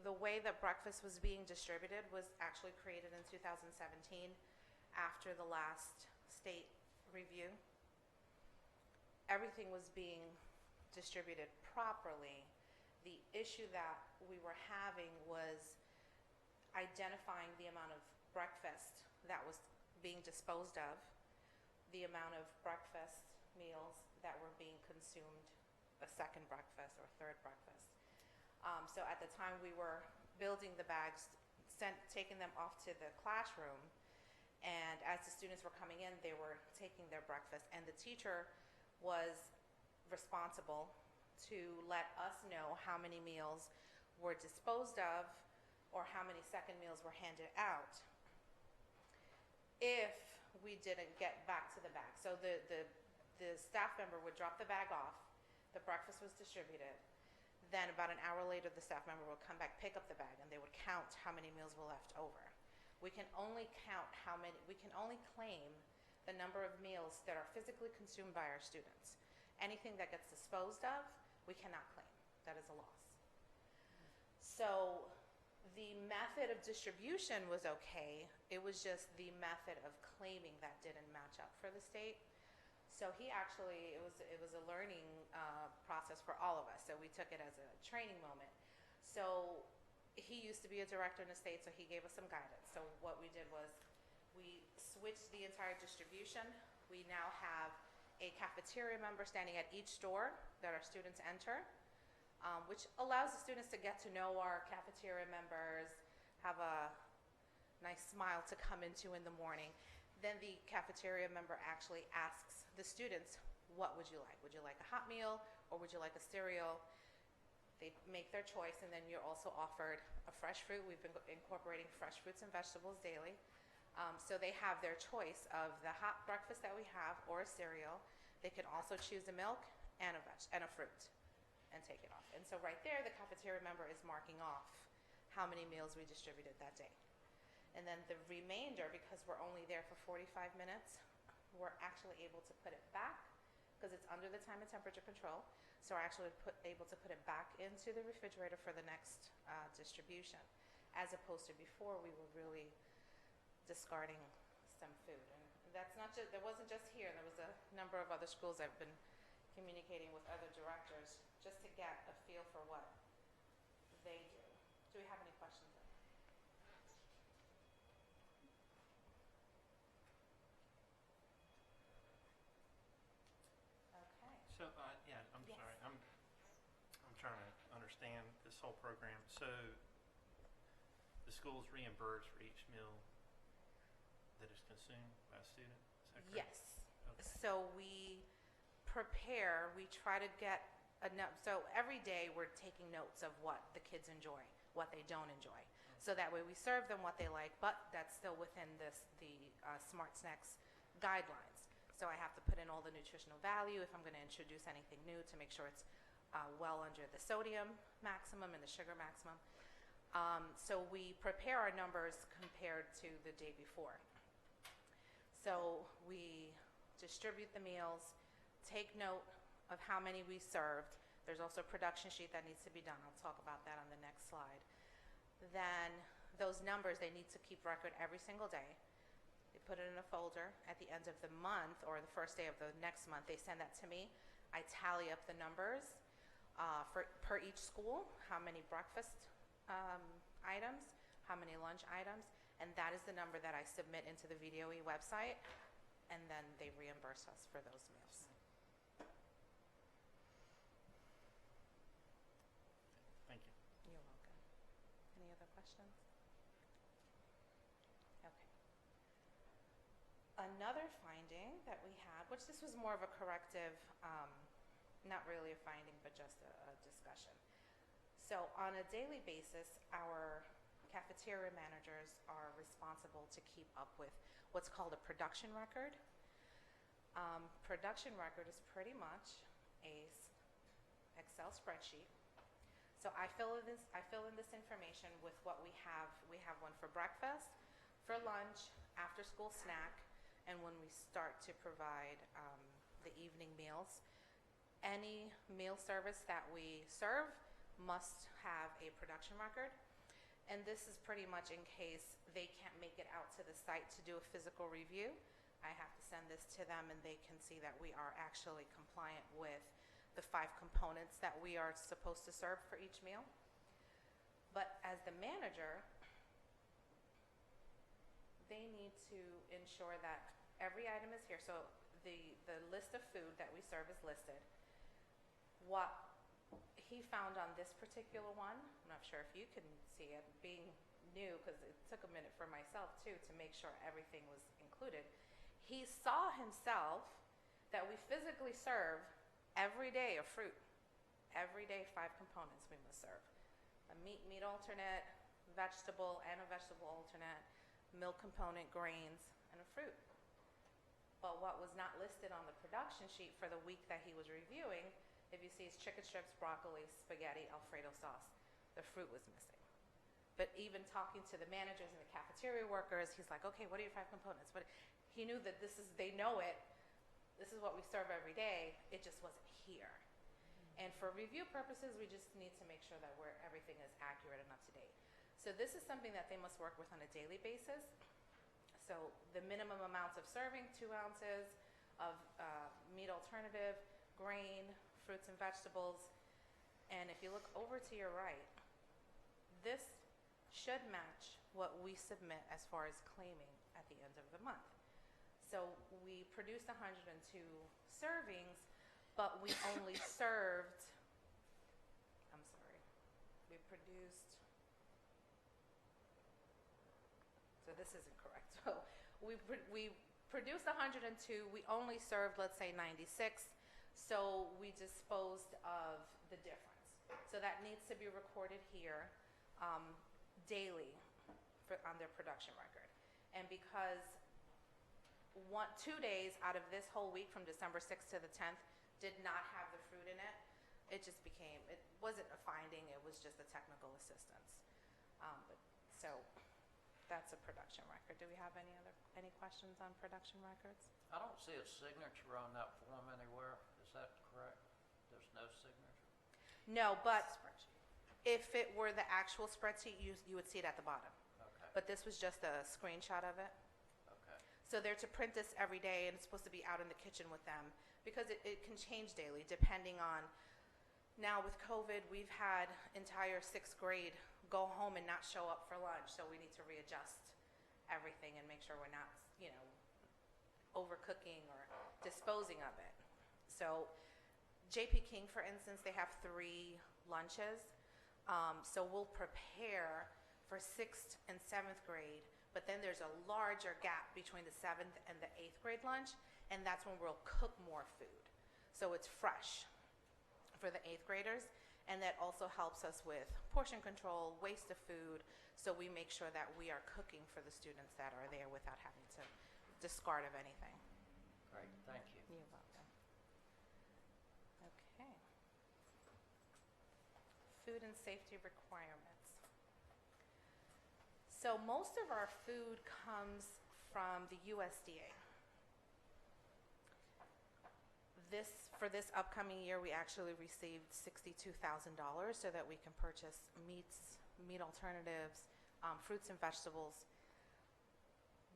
The way that breakfast was being distributed was actually created in 2017 after the last state review. Everything was being distributed properly. The issue that we were having was identifying the amount of breakfast that was being disposed of, the amount of breakfast meals that were being consumed, a second breakfast or third breakfast. So at the time we were building the bags, taking them off to the classroom, and as the students were coming in, they were taking their breakfast, and the teacher was responsible to let us know how many meals were disposed of or how many second meals were handed out if we didn't get back to the bag. So the staff member would drop the bag off, the breakfast was distributed, then about an hour later the staff member would come back, pick up the bag, and they would count how many meals were left over. We can only claim the number of meals that are physically consumed by our students. Anything that gets disposed of, we cannot claim. That is a loss. So the method of distribution was okay. It was just the method of claiming that didn't match up for the state. So he actually, it was a learning process for all of us. So we took it as a training moment. So he used to be a director in the state, so he gave us some guidance. So what we did was we switched the entire distribution. We now have a cafeteria member standing at each door that our students enter, which allows the students to get to know our cafeteria members, have a nice smile to come into in the morning. Then the cafeteria member actually asks the students, what would you like? Would you like a hot meal or would you like a cereal? They make their choice, and then you're also offered a fresh fruit. We've been incorporating fresh fruits and vegetables daily. So they have their choice of the hot breakfast that we have or a cereal. They can also choose a milk and a fruit and take it off. And so right there, the cafeteria member is marking off how many meals we distributed that day. And then the remainder, because we're only there for 45 minutes, we're actually able to put it back because it's under the time and temperature control. So we're actually able to put it back into the refrigerator for the next distribution, as opposed to before we were really discarding some food. And that's not just, that wasn't just here. There was a number of other schools I've been communicating with other directors just to get a feel for what they do. Do we have any questions? So, yeah, I'm Yes. sorry, I'm trying to understand understand this whole program. So the school's reimbursed for each meal that is consumed by a student? Is that correct? Yes. Okay. So we try to get enough, so every day we're taking notes of what the kids enjoy, what they don't enjoy. So that way we serve them what they like, but that's still within the Smart Snacks guidelines. So I have to put in all the nutritional value if I'm going to introduce anything new to make sure it's well under the sodium maximum and the sugar maximum. So we prepare our numbers compared to the day before. So we distribute the meals, take note of how many we served. There's also a production sheet that needs to be done. I'll talk about that on the next slide. Then those numbers, they need to keep record every single day. They put it in a folder. At the end of the month or the first day of the next month, they send that to me. I tally up the numbers per each school, how many breakfast items, how many lunch items, and that is the number that I submit into the VDOE website, and then they reimburse us for those meals. Thank you. You're welcome. Any other questions? Okay. Another finding that we had, which this was more of a corrective, not really a finding, but just a discussion. So on a daily basis, our cafeteria managers are responsible to keep up with what's called a production record. Production record is pretty much a Excel spreadsheet. So I fill in this information with what we have. We have one for breakfast, for lunch, after school snack, and when we start to provide the evening meals. Any meal service that we serve must have a production record. And this is pretty much in case they can't make it out to the site to do a physical review. I have to send this to them and they can see that we are actually compliant with the 5 components that we are supposed to serve for each meal. But as the manager, they need to ensure that every item is here. So the list of food that we serve is listed. What he found on this particular one, I'm not sure if you can see it, being new, because it took a minute for myself too to make sure everything was included. He saw himself that we physically serve every day a fruit. Every day 5 components we must serve. A meat alternate, vegetable and a vegetable alternate, milk component, grains, and a fruit. But what was not listed on the production sheet for the week that he was reviewing, if you see, is chicken strips, broccoli, spaghetti, Alfredo sauce. The fruit was missing. But even talking to the managers and the cafeteria workers, he's like, okay, what are your 5 components? But he knew that they know it. This is what we serve every day. It just wasn't here. And for review purposes, we just need to make sure that everything is accurate and up to date. So this is something that they must work with on a daily basis. So the minimum amounts of serving, 2 ounces of meat alternative, grain, fruits and vegetables. And if you look over to your right, this should match what we submit as far as claiming at the end of the month. So we produced 102 servings, but we only served, we produced, so this isn't correct. So we produced 102, we only served, let's say, 96. So we disposed of the difference. So that needs to be recorded here daily on their production record. And because 2 days out of this whole week from December 6th to the 10th did not have the fruit in it, it wasn't a finding, it was just a technical assistance. So that's a production record. Do we have any questions on production records? I don't see a signature on that form anywhere. Is that correct? There's no signature? No, but if it were the actual spreadsheet, you would see it at the bottom. Okay. But this was just a screenshot of it. Okay. So they're to print this every day, and it's supposed to be out in the kitchen with them because it can change daily depending on. Now with COVID, we've had entire 6th grade go home and not show up for lunch, so we need to readjust everything and make sure we're not, overcooking or disposing of it. So JP King, for instance, they have 3 lunches. So we'll prepare for 6th and 7th grade, but then there's a larger gap between the 7th and the 8th grade lunch, and that's when we'll cook more food. So it's fresh for the 8th graders, and that also helps us with portion control, waste of food, so we make sure that we are cooking for the students that are there without having to discard of anything. Great, thank you. You're welcome. Okay. Food and safety requirements. So most of our food comes from the USDA. For this upcoming year, we actually received $62,000 so that we can purchase meat alternatives, fruits and vegetables.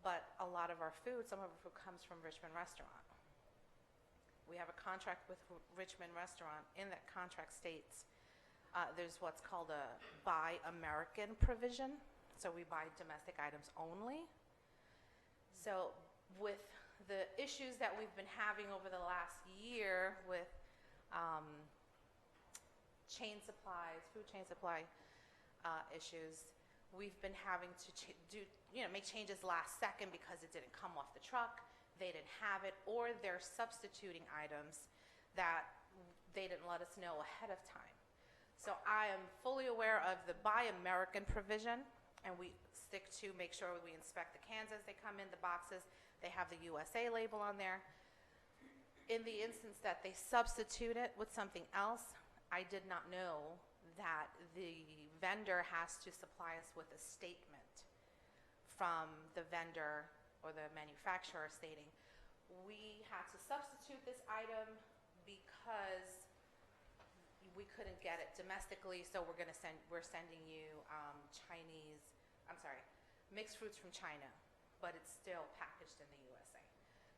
But a lot of our food, some of our food comes from Richmond Restaurant. We have a contract with Richmond Restaurant. In that contract states there's what's called a Buy American provision. So we buy domestic items only. So with the issues that we've been having over the last year with food chain supply issues, we've been having to make changes last second because it didn't come off the truck, they didn't have it, or they're substituting items that they didn't let us know ahead of time. So I am fully aware of the Buy American provision, and we stick to make sure we inspect the cans as they come in, the boxes, they have the USA label on there. In the instance that they substitute it with something else, I did not know that the vendor has to supply us with a statement from the vendor or the manufacturer stating, we had to substitute this item because we couldn't get it domestically, so we're sending you mixed fruits from China, but it's still packaged in the USA.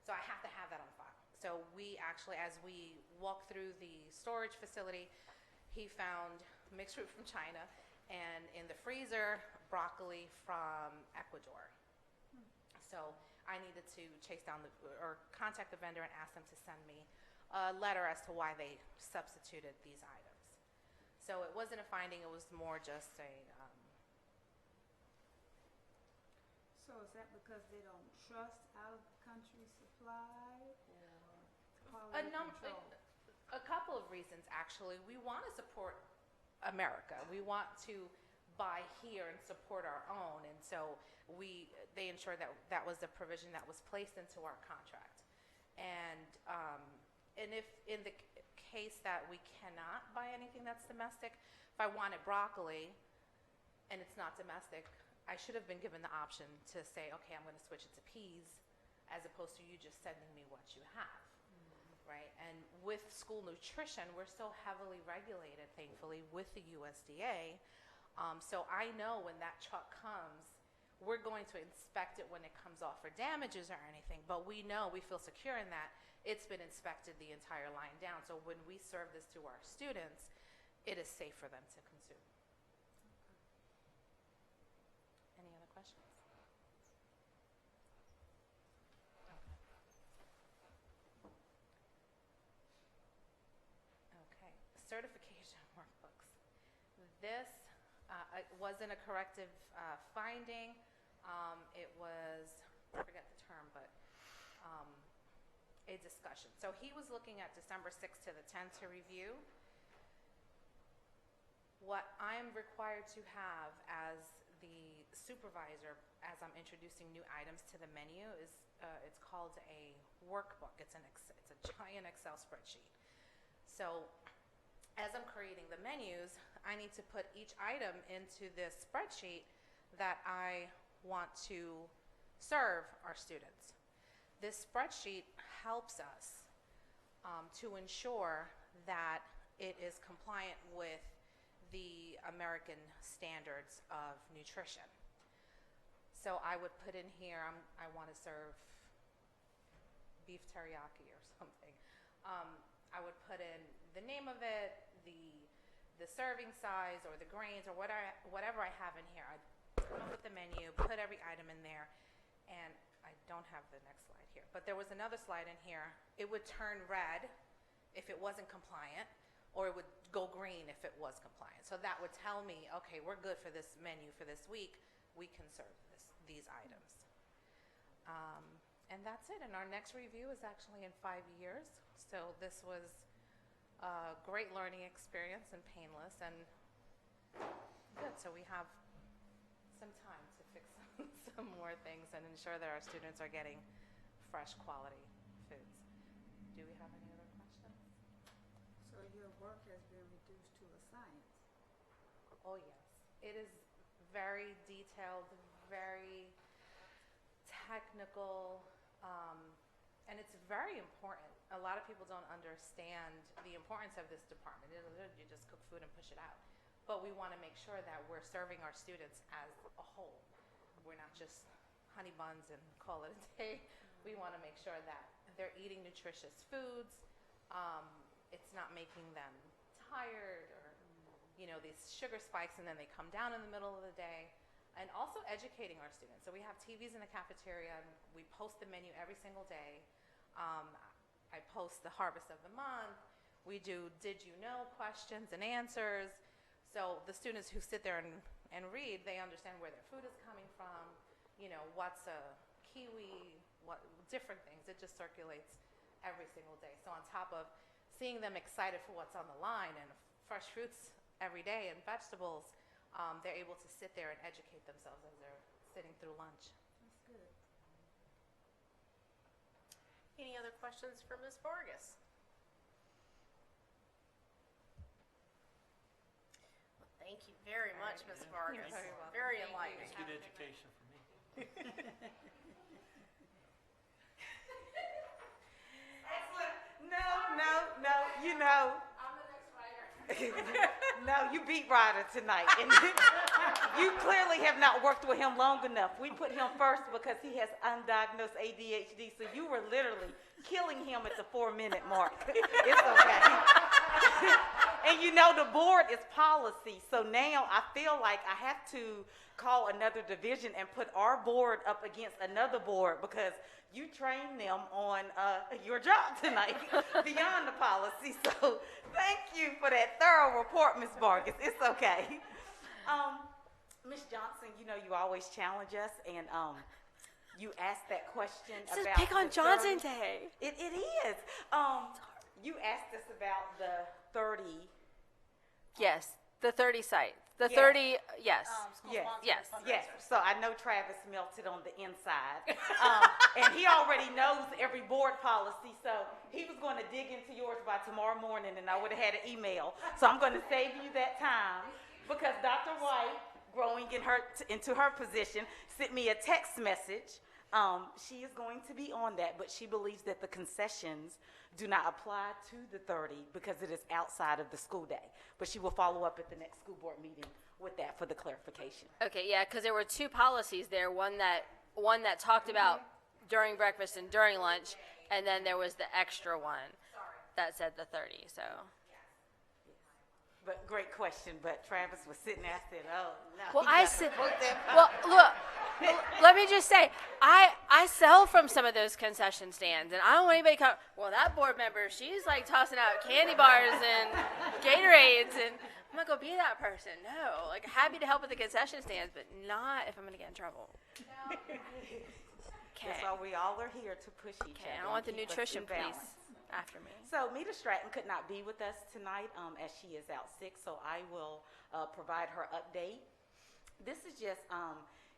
So I have to have that on file. So we actually, as we walked through the storage facility, he found mixed fruit from China, and in the freezer, broccoli from Ecuador. So I needed to chase down or contact the vendor and ask them to send me a letter as to why they substituted these items. So it wasn't a finding, it was more just a, So is that because they don't trust out-of-country supply or quality control? a couple of reasons actually. We want to support America. We want to buy here and support our own, and so they ensured that that was the provision that was placed into our contract. And if in the case that we cannot buy anything that's domestic, if I wanted broccoli and it's not domestic, I should have been given the option to say, okay, I'm going to switch it to peas, as opposed to you just sending me what you have, right? And with school nutrition, we're so heavily regulated, thankfully, with the USDA. So I know when that truck comes, we're going to inspect it when it comes off for damages or anything, but we feel secure in that it's been inspected the entire line down. So when we serve this to our students, it is safe for them to consume. Any other questions? Okay. Certification workbooks. This it wasn't a corrective finding. It was, I forget the term, but a discussion. So he was looking at December 6th to the 10th to review. What I'm required to have as the supervisor, as I'm introducing new items to the menu, is it's called a workbook. It's a giant Excel spreadsheet. So as I'm creating the menus, I need to put each item into this spreadsheet that I want to serve our students. This spreadsheet helps us to ensure that it is compliant with the American standards of nutrition. So I would put in here, I want to serve beef teriyaki or something. I would put in the name of it, the serving size, or the grains, or whatever I have in here. I'd come up with the menu, put every item in there, and I don't have the next slide here, but there was another slide in here. It would turn red if it wasn't compliant, or it would go green if it was compliant. So that would tell me, okay, we're good for this menu for this week. We can serve these items. And that's it. And our next review is actually in 5 years. So this was a great learning experience and painless and good. So we have some time to fix some more things and ensure that our students are getting fresh quality foods. Do we have any other questions? So your work has been reduced to a science. Oh, yes. It is very detailed, very technical, and it's very important. A lot of people don't understand the importance of this department. You just cook food and push it out. But we want to make sure that we're serving our students as a whole. We're not just honey buns and call it a day. We want to make sure that they're eating nutritious foods. It's not making them tired or, these sugar spikes and then they come down in the middle of the day. And also educating our students. So we have TVs in the cafeteria and we post the menu every single day. I post the harvest of the month. We do did you know questions and answers. So the students who sit there and read, they understand where their food is coming from, what's a kiwi, what different things. It just circulates every single day. So on top of seeing them excited for what's on the line and fresh fruits every day and vegetables, they're able to sit there and educate themselves as they're sitting through lunch. That's good. Any other questions for Ms. Vargas? Well, thank you very much, Ms. Vargas. You're very welcome. Very Thank you. enlightening. It's good education for me. No, you know. I'm the next writer. No, you beat Ryder tonight. And you clearly have not worked with him long enough. We put him first because he has undiagnosed ADHD, so you were literally killing him at the 4-minute mark. It's okay. And the board is policy, so now I feel like I have to call another division and put our board up against another board because you trained them on your job tonight beyond the policy. So thank you for that thorough report, Ms. Vargas. It's okay. Ms. Johnson, you always challenge us, and you asked that question This about is pick on the Johnson 30 Day. It is. You asked us about the 30. Yes, the 30 site. The Yes. 30, yes. Yes. Yes, so I know Travis melted on the inside. And he already knows every board policy, so he was going to dig into yours by tomorrow morning, and I would have had an email. So I'm going to save you that time because Dr. White, growing into her position, sent me a text message. She is going to be on that, but she believes that the concessions do not apply to the 30 because it is outside of the school day. But she will follow up at the next school board meeting with that for the clarification. Okay, yeah, because there were two policies there. One that talked about during breakfast and during lunch, and then there was the extra one that said the 30. So. But great question. But Travis was sitting there. I said, "Oh no." Well, I said, well, look. Let me just say, I sell from some of those concession stands, and I don't want anybody to come, well, that board member, she's like tossing out candy bars and Gatorades, and I'm not going to be that person. No, like happy to help with the concession stands, but not if I'm going to get in trouble. Okay. That's why we all are here to push each Okay, I other. don't want the and keep us nutrition in police balance. after me. So Meta Stratton could not be with us tonight as she is out sick, so I will provide her update. This is just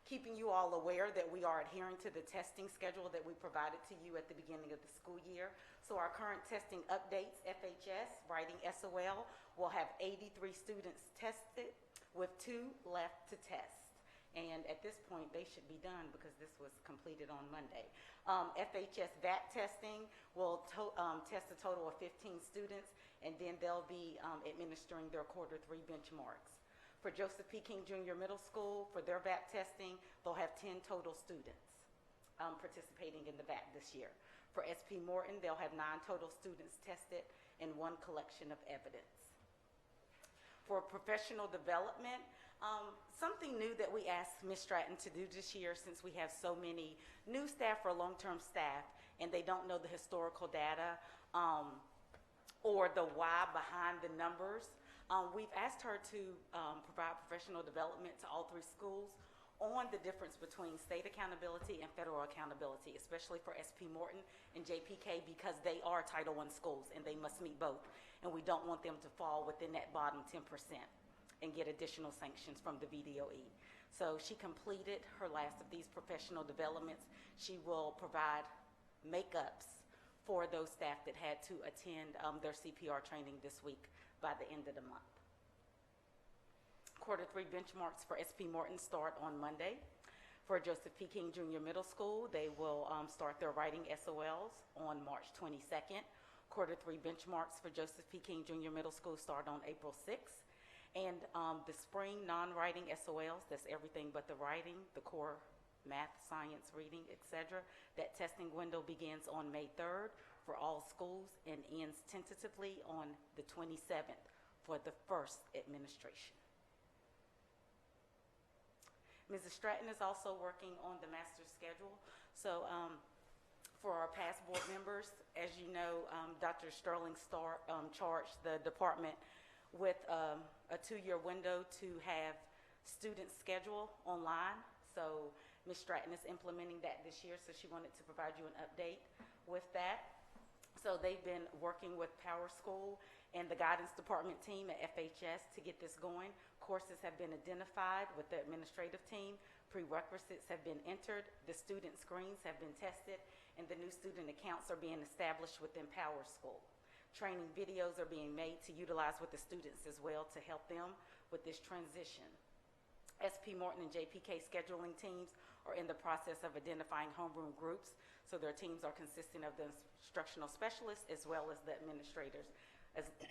keeping you all aware that we are adhering to the testing schedule that we provided to you at the beginning of the school year. So our current testing updates, FHS, writing SOL, will have 83 students tested with 2 left to test. And at this point, they should be done because this was completed on Monday. FHS VAT testing will test a total of 15 students, and then they'll be administering their quarter 3 benchmarks. For Joseph P. King Jr. Middle School, for their VAT testing, they'll have 10 total students participating in the VAT this year. For SP Morton, they'll have 9 total students tested and 1 collection of evidence. For professional development, something new that we asked Ms. Stratton to do this year, since we have so many new staff or long-term staff and they don't know the historical data, or the why behind the numbers. We've asked her to provide professional development to all 3 schools on the difference between state accountability and federal accountability, especially for SP Morton and JPK, because they are Title I schools and they must meet both. And we don't want them to fall within that bottom 10% and get additional sanctions from the VDOE. So she completed her last of these professional developments. She will provide makeups for those staff that had to attend their CPR training this week by the end of the month. Quarter 3 benchmarks for SP Morton start on Monday. For Joseph P. King Junior Middle School, they will start their writing SOLs on March 22nd. Quarter 3 benchmarks for Joseph P. King Junior Middle School start on April 6th. And the spring non-writing SOLs, that's everything but the writing, the core math, science, reading, etc. That testing window begins on May 3rd for all schools and ends tentatively on the 27th for the first administration. Mrs. Stratton is also working on the master's schedule. So for our past board members, as you know, Dr. Sterling charged the department with a 2-year window to have students schedule online. So Ms. Stratton is implementing that this year, so she wanted to provide you an update with that. So they've been working with Power School and the guidance department team at FHS to get this going. Courses have been identified with the administrative team. Prerequisites have been entered. The student screens have been tested, and the new student accounts are being established within Power School. Training videos are being made to utilize with the students as well to help them with this transition. SP Morton and JPK scheduling teams are in the process of identifying homeroom groups. So their teams are consisting of the instructional specialists as well as the administrators,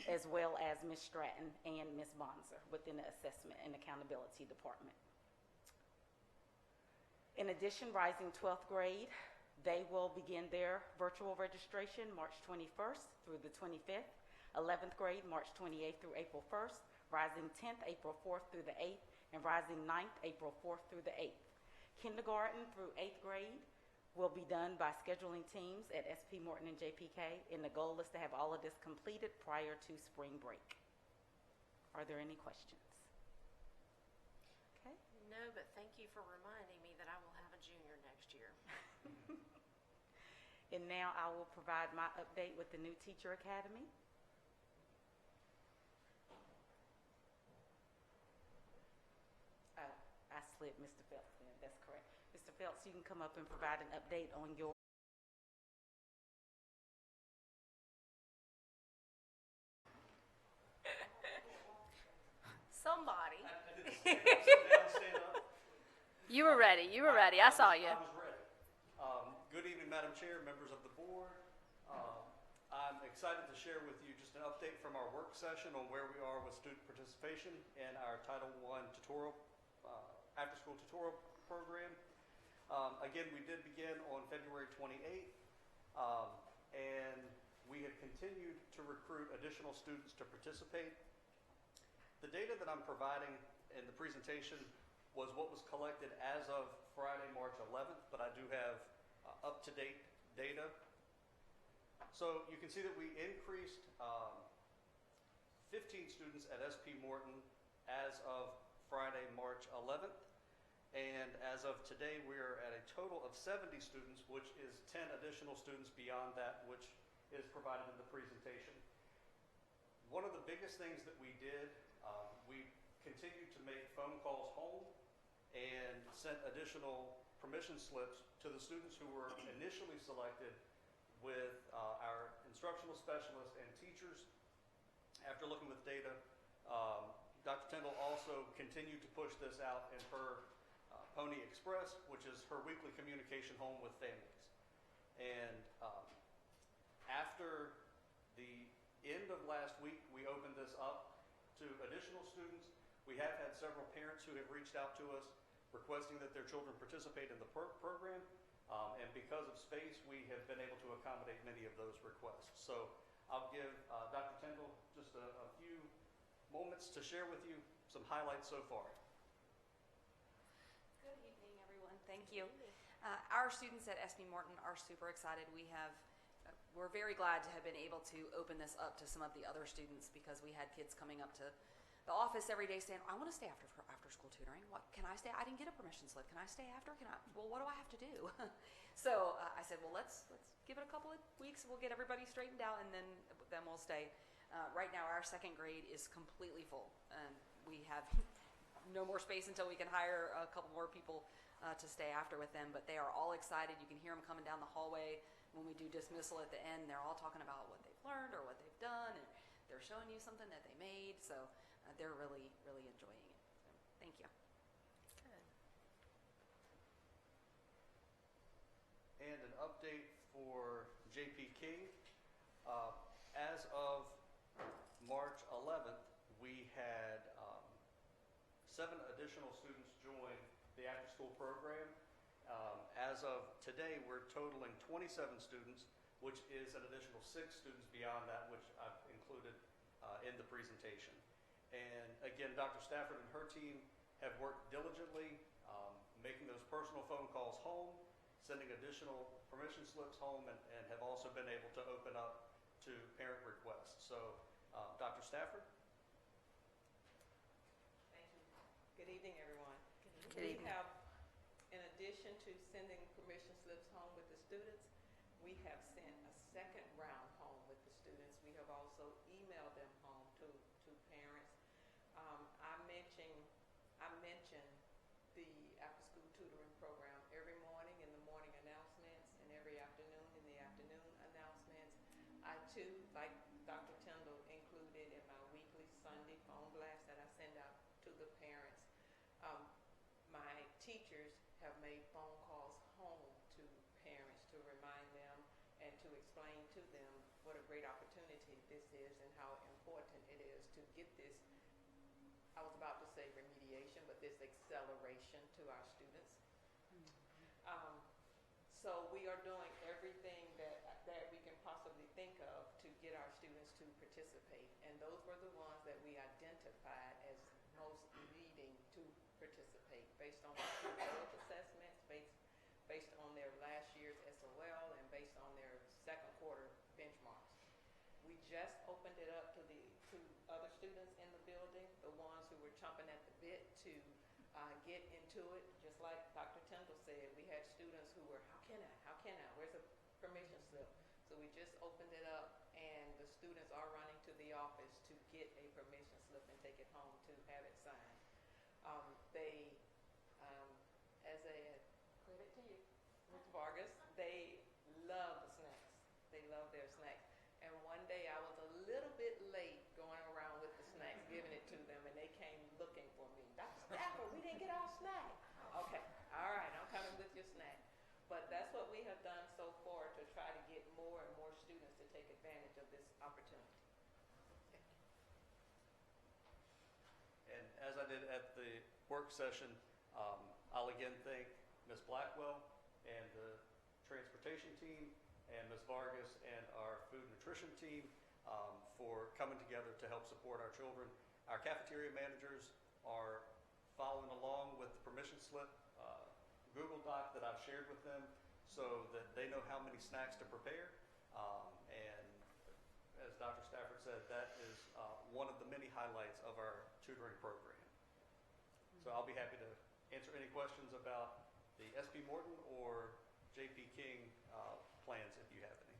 as well as Ms. Stratton and Ms. Bonzer within the assessment and accountability department. In addition, rising 12th grade, they will begin their virtual registration March 21st through the 25th. 11th grade, March 28th through April 1st. Rising 10th, April 4th through the 8th. And rising 9th, April 4th through the 8th. Kindergarten through 8th grade will be done by scheduling teams at SP Morton and JPK, and the goal is to have all of this completed prior to spring break. Are there any questions? Okay. No, but thank you for reminding me that I will have a junior next year. And now I will provide my update with the new Teacher Academy. I slid Mr. Phelps in, that's correct. Mr. Phelps, you can come up and provide an update on your Somebody. You were ready. You were ready. I saw you. I was ready. Good evening, Madam Chair, members of the board. I'm excited to share with you just an update from our work session on where we are with student participation in our Title I tutorial, after-school tutorial program. Again, we did begin on February 28th, and we have continued to recruit additional students to participate. The data that I'm providing in the presentation was what was collected as of Friday, March 11th, but I do have up-to-date data. So you can see that we increased 15 students at SP Morton as of Friday, March 11th. And as of today, we are at a total of 70 students, which is 10 additional students beyond that, which is provided in the presentation. One of the biggest things that we did, we continued to make phone calls home and sent additional permission slips to the students who were initially selected with our instructional specialists and teachers. After looking with data, Dr. Tyndall also continued to push this out in her Pony Express, which is her weekly communication home with families. And after the end of last week, we opened this up to additional students. We have had several parents who have reached out to us requesting that their children participate in the program. And because of space, we have been able to accommodate many of those requests. So I'll give Dr. Tyndall just a few moments to share with you some highlights so far. Good evening, everyone. Thank you. Our students at SP Morton are super excited. We have we're very glad to have been able to open this up to some of the other students, because we had kids coming up to the office every day saying, I want to stay after school tutoring. What can I stay? I didn't get a permission slip. Can I stay after? Well, what do I have to do? So I said, well, let's give it a couple of weeks. We'll get everybody straightened out, and then we'll stay. Right now, our second grade is completely full, and we have no more space until we can hire a couple more people to stay after with them. But they are all excited. You can hear them coming down the hallway when we do dismissal at the end. They're all talking about what they've learned or what they've done, and they're showing you something that they made. So they're really, really enjoying it. So thank you. Good. And an update for JP King. As of March 11th, we had 7 additional students join the after-school program. As of today, we're totaling 27 students, which is an additional 6 students beyond that, which I've included in the presentation. And again, Dr. Stafford and her team have worked diligently, making those personal phone calls home, sending additional permission slips home, and have also been able to open up to parent requests. So, Dr. Stafford? Thank you. Good evening, everyone. Good evening. We have, in addition to sending permission slips home with the students, we have sent a second round home with the students. We have also emailed them home to parents. I mentioned the after-school tutoring program every morning in the morning announcements, and every afternoon in the afternoon announcements. I too, like Dr. Tyndall, included in my weekly Sunday phone blast that I send out to the parents. My teachers have made phone calls home to parents to remind them and to explain to them what a great opportunity this is and how important it is to get this, I was about to say remediation, but this acceleration to our students. So we are doing everything that we can possibly think of to get our students to participate. And those were the ones that we identified as most needing to participate based on their assessments, based on their last year's SOL, and based on their second quarter benchmarks. We just opened it up to other students in the building, the ones who were chomping at the bit to get into it. Just like Dr. Tyndall said, we had students who were, how can I, where's a permission slip? So we just opened it up, and the students are running to the office to get a permission slip and take it home to have it signed. They, as a credit to you, Ms. Vargas, they love the snacks. They love their snacks. And one day I was a little bit late going around with the snacks, giving it to them, and they came looking for me. Dr. Stafford, we didn't get our snack. Okay, all right, I'm coming with your snack. But that's what we have done so far to try to get more and more students to take advantage of this opportunity. Thank you. And as I did at the work session, I'll again thank Ms. Blackwell and the transportation team, and Ms. Vargas and our food nutrition team for coming together to help support our children. Our cafeteria managers are following along with the permission slip Google Doc that I've shared with them so that they know how many snacks to prepare. And as Dr. Stafford said, that is one of the many highlights of our tutoring program. So I'll be happy to answer any questions about the SB Morton or JP King plans if you have any.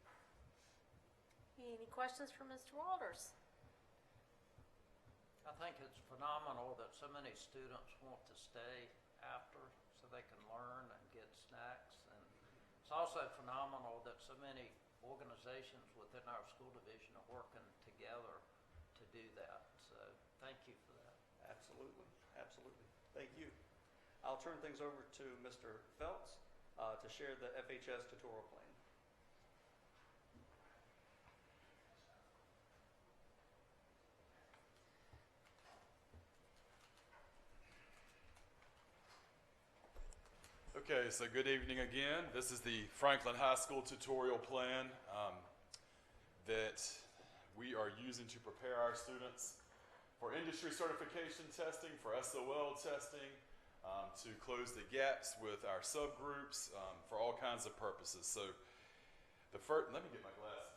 Any questions for Mr. Walters? I think it's phenomenal that so many students want to stay after so they can learn and get snacks. And it's also phenomenal that so many organizations within our school division are working together to do that. So thank you for that. Absolutely, absolutely. Thank you. I'll turn things over to Mr. Phelps to share the Fhs Tutorial Plan. Okay, so good evening again. This is the Franklin High School Tutorial Plan that we are using to prepare our students for industry certification testing, for SOL testing, to close the gaps with our subgroups, for all kinds of purposes. So the first, let me get my glasses.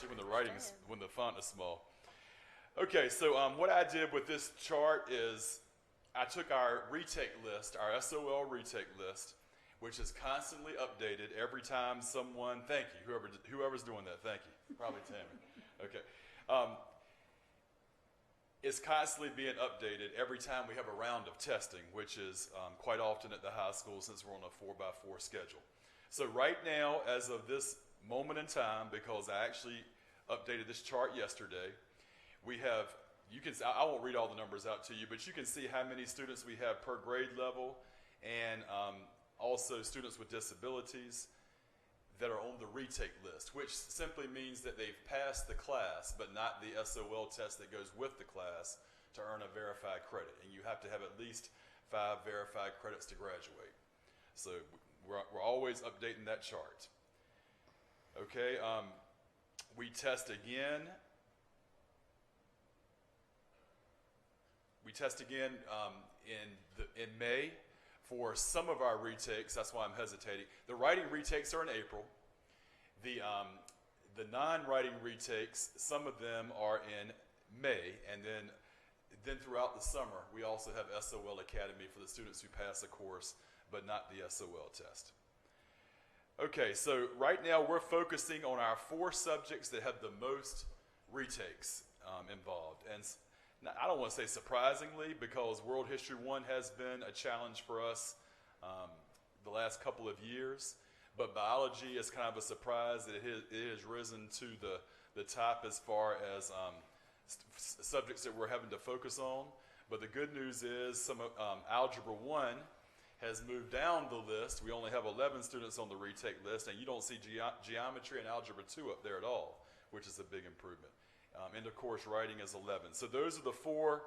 especially when the writing is, when the font is small. Okay, so what I did with this chart is I took our retake list, our SOL retake list, which is constantly updated every time someone, thank you, whoever's doing that, thank you, probably Tammy. Okay. It's constantly being updated every time we have a round of testing, which is quite often at the high school since we're on a 4x4 schedule. So right now, as of this moment in time, because I actually updated this chart yesterday, we have, I won't read all the numbers out to you, but you can see how many students we have per grade level, and also students with disabilities that are on the retake list, which simply means that they've passed the class, but not the SOL test that goes with the class to earn a verified credit. And you have to have at least 5 verified credits to graduate. So we're always updating that chart. Okay, we test again. We test again in May for some of our retakes. That's why I'm hesitating. The writing retakes are in April. The non-writing retakes, some of them are in May, and then throughout the summer, we also have SOL Academy for the students who pass the course, but not the SOL test. Okay, so right now we're focusing on our 4 subjects that have the most retakes involved. And now, I don't want to say surprisingly, because World History 1 has been a challenge for us the last couple of years, but biology is kind of a surprise that it has risen to the top as far as subjects that we're having to focus on. But the good news is some Algebra 1 has moved down the list. We only have 11 students on the retake list, and you don't see geometry and Algebra 2 up there at all, which is a big improvement. And of course, writing is 11. So those are the 4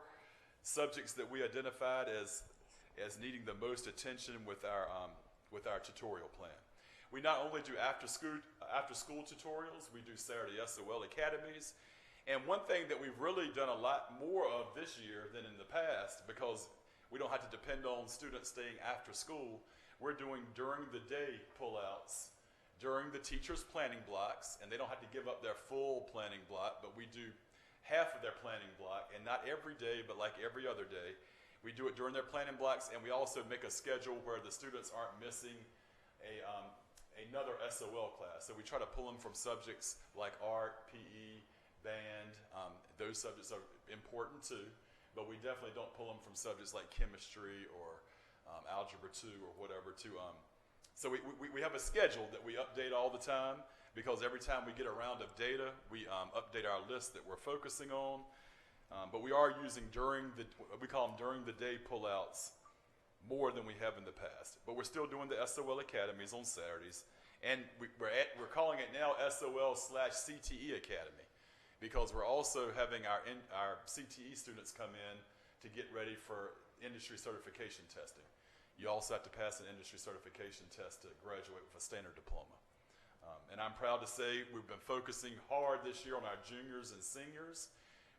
subjects that we identified as needing the most attention with our tutorial plan. We not only do after school tutorials, we do Saturday SOL academies. And one thing that we've really done a lot more of this year than in the past, because we don't have to depend on students staying after school, we're doing during the day pullouts during the teacher's planning blocks, and they don't have to give up their full planning block, but we do half of their planning block, and not every day, but like every other day. We do it during their planning blocks, and we also make a schedule where the students aren't missing another SOL class. So we try to pull them from subjects like art, PE, band. Those subjects are important too, but we definitely don't pull them from subjects like chemistry or Algebra 2 or whatever so we have a schedule that we update all the time, because every time we get a round of data, we update our list that we're focusing on. But we are using we call them during the day pullouts more than we have in the past. But we're still doing the SOL academies on Saturdays. And we're calling it now SOL/CTE Academy, because we're also having our CTE students come in to get ready for industry certification testing. You also have to pass an industry certification test to graduate with a standard diploma. And I'm proud to say we've been focusing hard this year on our juniors and seniors,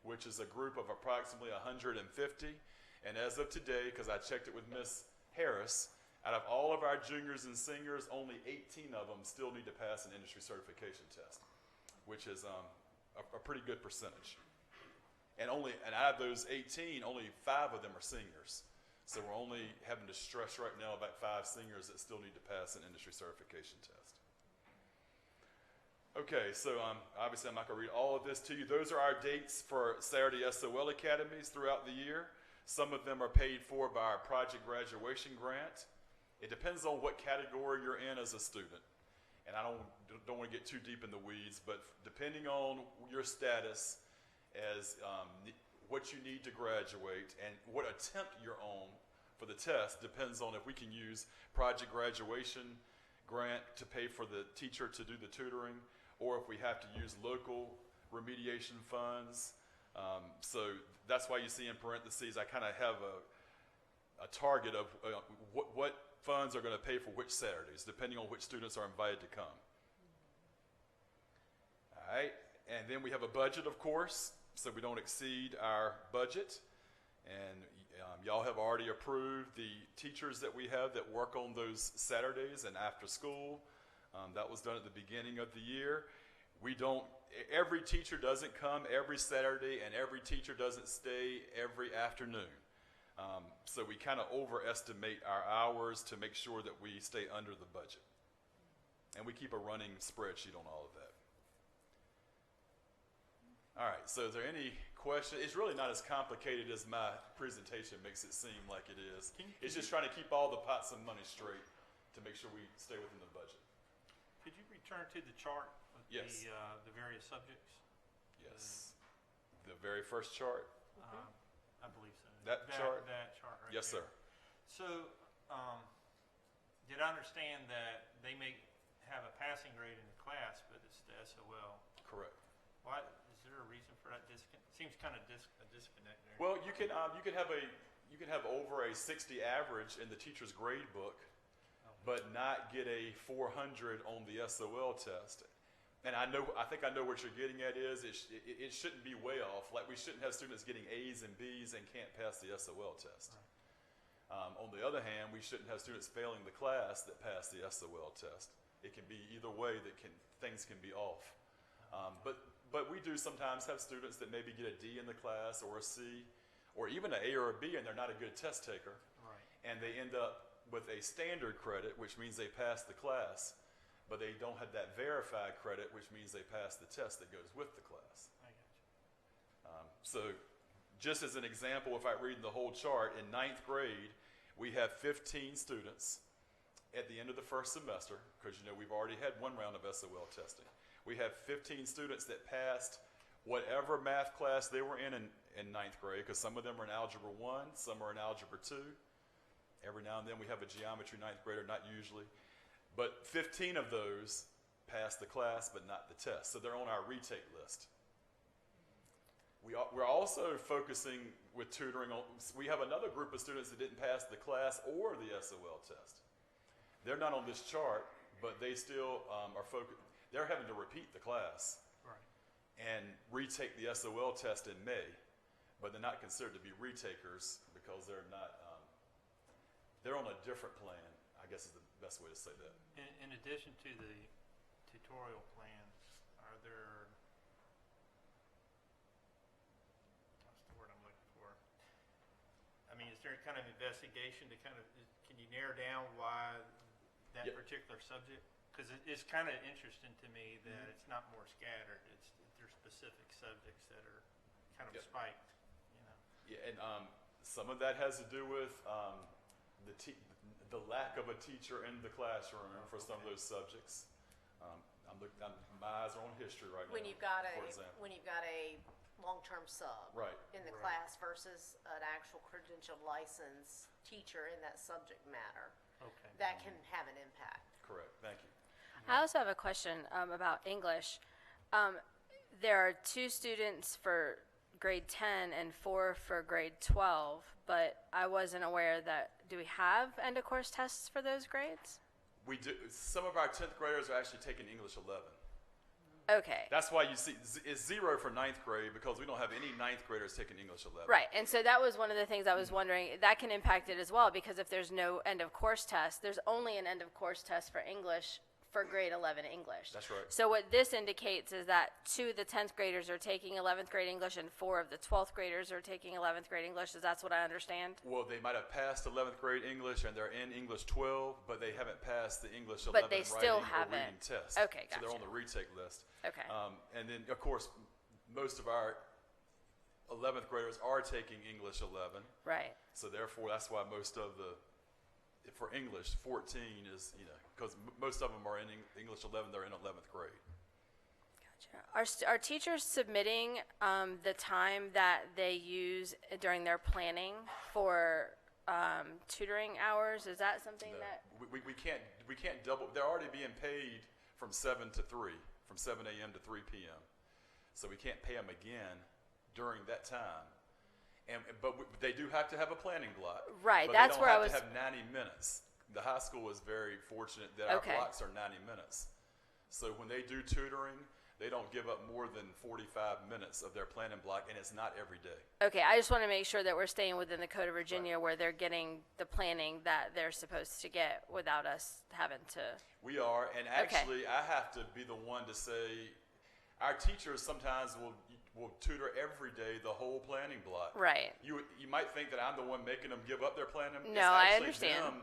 which is a group of approximately 150. And as of today, because I checked it with Ms. Harris, out of all of our juniors and seniors, only 18 of them still need to pass an industry certification test, which is a pretty good percentage. And out of those 18, only 5 of them are seniors. So we're only having to stress right now about 5 seniors that still need to pass an industry certification test. Okay, so obviously I'm not going to read all of this to you. Those are our dates for Saturday SOL academies throughout the year. Some of them are paid for by our project graduation grant. It depends on what category you're in as a student. And I don't want to get too deep in the weeds, but depending on your status as what you need to graduate and what attempt you're on for the test depends on if we can use project graduation grant to pay for the teacher to do the tutoring, or if we have to use local remediation funds. So that's why you see in parentheses I kind of have a target of what funds are going to pay for which Saturdays, depending on which students are invited to come. All right, and then we have a budget, of course, so we don't exceed our budget. And y'all have already approved the teachers that we have that work on those Saturdays and after school. That was done at the beginning of the year. We don't, every teacher doesn't come every Saturday, and every teacher doesn't stay every afternoon. So we kind of overestimate our hours to make sure that we stay under the budget. And we keep a running spreadsheet on all of that. All right, so is there any question? It's really not as complicated as my presentation makes it seem like it is. It's just trying to keep all the pots of money straight to make sure we stay within the budget. Could you return to the chart with Yes. the various subjects? Yes. The very first chart. I believe so. That chart? That chart right Yes, there. sir. So, did I understand that they may have a passing grade in the class, but it's the SOL? Correct. Why, is there a reason for that disconnect? Seems kind of a disconnect there. Well, you can have over a 60 average in the teacher's grade book, but not get a 400 on the SOL test. And I think I know what you're getting at is it shouldn't be way off. Like we shouldn't have students getting A's and B's and can't pass the SOL test. On the other hand, we shouldn't have students failing the class that pass the SOL test. It can be either way that things can be off. But we do sometimes have students that maybe get a D in the class or a C or even an A or a B and they're not a good test taker. Right. And they end up with a standard credit, which means they pass the class, but they don't have that verified credit, which means they pass the test that goes with the class. I got you. So just as an example, if I read the whole chart, in 9th grade, we have 15 students at the end of the first semester, because we've already had one round of SOL testing. We have 15 students that passed whatever math class they were in 9th grade, because some of them are in Algebra 1, some are in Algebra 2. Every now and then we have a geometry 9th grader, not usually. But 15 of those passed the class, but not the test. So they're on our retake list. We're also focusing with tutoring on, we have another group of students that didn't pass the class or the SOL test. They're not on this chart, but they still are focused. They're having to repeat the class and retake the SOL test in May, but they're not considered to be retakers because they're not, they're on a different plan, I guess is the best way to say that. In addition to the tutorial plan, are there, what's the word I'm looking for? I mean, is there kind of investigation to kind of, can you narrow down why that particular subject? Because it's kind of interesting to me that it's not more scattered. There's specific subjects that are kind of spiked, Yeah, and some of that has to do with the lack of a teacher in the classroom for some of those subjects. My eyes are on history right When now, you've got for example. when you've got a long-term sub in the class versus an actual credentialed licensed teacher in that subject matter, that can have an impact. Correct. Thank you. I also have a question about English. There are 2 students for grade 10 and 4 for grade 12, but I wasn't aware that, do we have end of course tests for those grades? We do. Some of our 10th graders are actually taking English 11. Okay. That's why you see it's 0 for 9th grade because we don't have any 9th graders taking English 11. Right, and so that was one of the things I was wondering, that can impact it as well, because if there's no end of course test, there's only an end of course test for English for grade 11 English. That's right. So what this indicates is that 2 of the 10th graders are taking 11th grade English and 4 of the 12th graders are taking 11th grade English. Is that what I understand? Well, they might have passed 11th grade English and they're in English 12, but they haven't passed the English 11 But they still writing or haven't. reading test. Okay, So they're gotcha. on the retake list. Okay. And then, of course, most of our 11th graders are taking English 11. Right. So therefore, that's why most of for English, 14 is, because most of them are in English 11, they're in 11th grade. Gotcha. Are teachers submitting the time that they use during their planning for tutoring hours? Is that something that? We can't double, they're already being paid from 7 to 3, from 7 a.m. to 3 p.m. So we can't pay them again during that time. But they do have to have a planning block. Right, but that's they don't where I have was. to have 90 minutes. The high school is very fortunate that our blocks are 90 minutes. So when they do tutoring, they don't give up more than 45 minutes of their planning block, and it's not every day. Okay, I just want to make sure that we're staying within the Code of Virginia where they're getting the planning that they're supposed to get without us having to. We are, and actually I have to be the one to say, our teachers sometimes will tutor every day the whole planning block. Right. You might think that I'm the one making them give up their planning. No, It's I actually understand. them.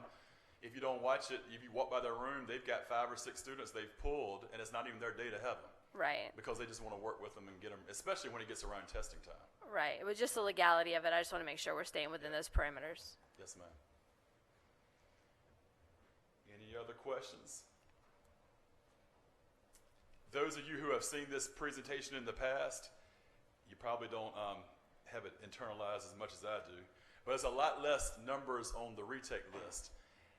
If you don't watch it, if you walk by their room, they've got 5 or 6 students they've pulled, and it's not even their day to have them. Right. Because they just want to work with them and get them, especially when it gets around testing time. Right. It was just the legality of it. I just want to make sure we're staying within those parameters. Yes, ma'am. Any other questions? Those of you who have seen this presentation in the past, you probably don't have it internalized as much as I do, but there's a lot less numbers on the retake list.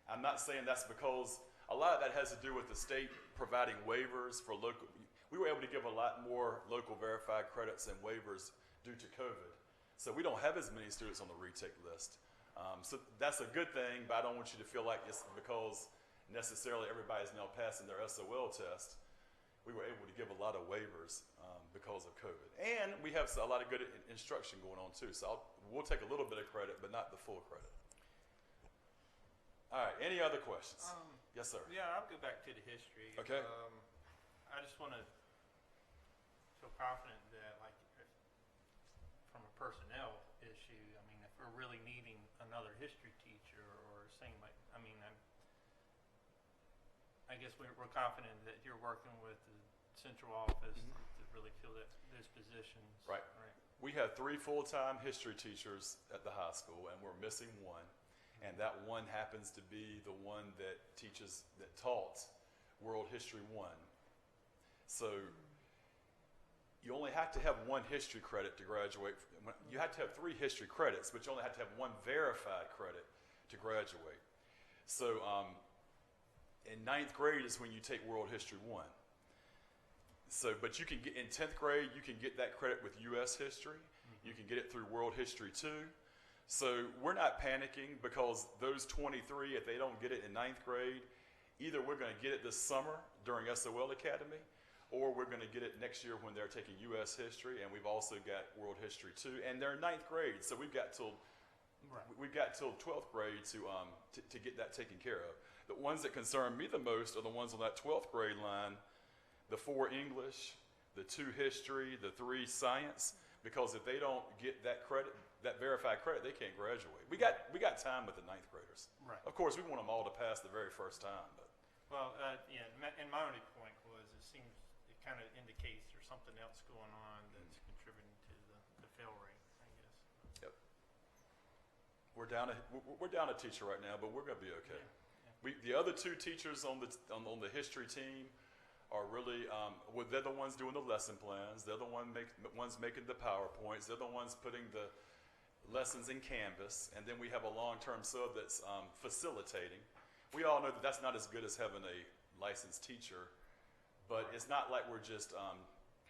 I'm not saying that's because a lot of that has to do with the state providing waivers for local. We were able to give a lot more local verified credits and waivers due to COVID. So we don't have as many students on the retake list. So that's a good thing, but I don't want you to feel like it's because necessarily everybody's now passing their SOL test. We were able to give a lot of waivers because of COVID. And we have a lot of good instruction going on too. So we'll take a little bit of credit, but not the full credit. All right, any other questions? Yes, sir. Yeah, I'll go back to the history. Okay. I just want to feel confident that, like, from a personnel issue, I mean, if we're really needing another history teacher or saying, like, I mean, I guess we're confident that you're working with the central office to really fill those positions. Right. We have 3 full-time history teachers at the high school, and we're missing 1. And that one happens to be the one that taught World History 1. So you only have to have 1 history credit to graduate. You have to have 3 history credits, but you only have to have 1 verified credit to graduate. So in 9th grade is when you take World History 1. So, but you can get in 10th grade, you can get that credit with U.S. history. You can get it through World History 2. So we're not panicking because those 23, if they don't get it in 9th grade, either we're going to get it this summer during SOL Academy, or we're going to get it next year when they're taking U.S. history, and we've also got World History 2, and they're in 9th grade, so we've got till 12th grade to get that taken care of. The ones that concern me the most are the ones on that 12th grade line, the 4 English, the 2 history, the 3 science, because if they don't get that credit, that verified credit, they can't graduate. We got time with the 9th graders. Right. Of course, we want them all to pass the very first time. But. Well, yeah, and my only point was it kind of indicates there's something else going on that's contributing to the fail rate, I guess. Yep. We're down a teacher right now, but we're going to be okay. Yeah. The other 2 teachers on the history team are really, they're the ones doing the lesson plans. They're the ones making the PowerPoints. They're the ones putting the lessons in Canvas. And then we have a long-term sub that's facilitating. We all know that that's not as good as having a licensed teacher, but it's not like we're just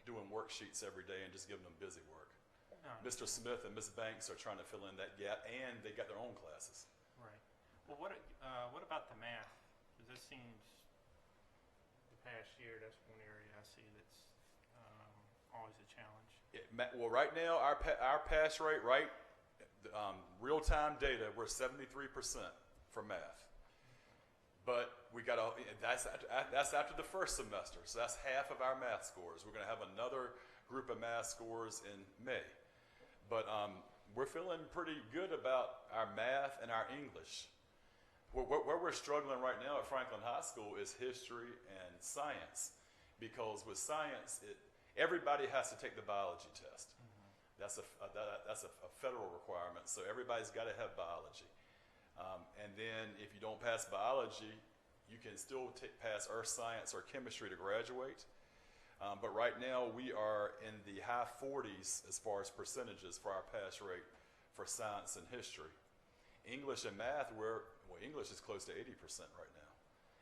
doing worksheets every day and just giving them busy work. No. Mr. Smith and Ms. Banks are trying to fill in that gap, and they got their own classes. Right. Well, what about the math? Because this seems past year, that's one area I see that's always a challenge. Well, right now, our pass rate, real-time data, we're 73% for math. But we got that's after the first semester, so that's half of our math scores. We're going to have another group of math scores in May. But we're feeling pretty good about our math and our English. Where we're struggling right now at Franklin High School is history and science, because with science, everybody has to take the biology test. That's a federal requirement, so everybody's got to have biology. And then if you don't pass biology, you can still pass earth science or chemistry to graduate. But right now, we are in the high 40s as far as percentages for our pass rate for science and history. English and math, English is close to 80% right now.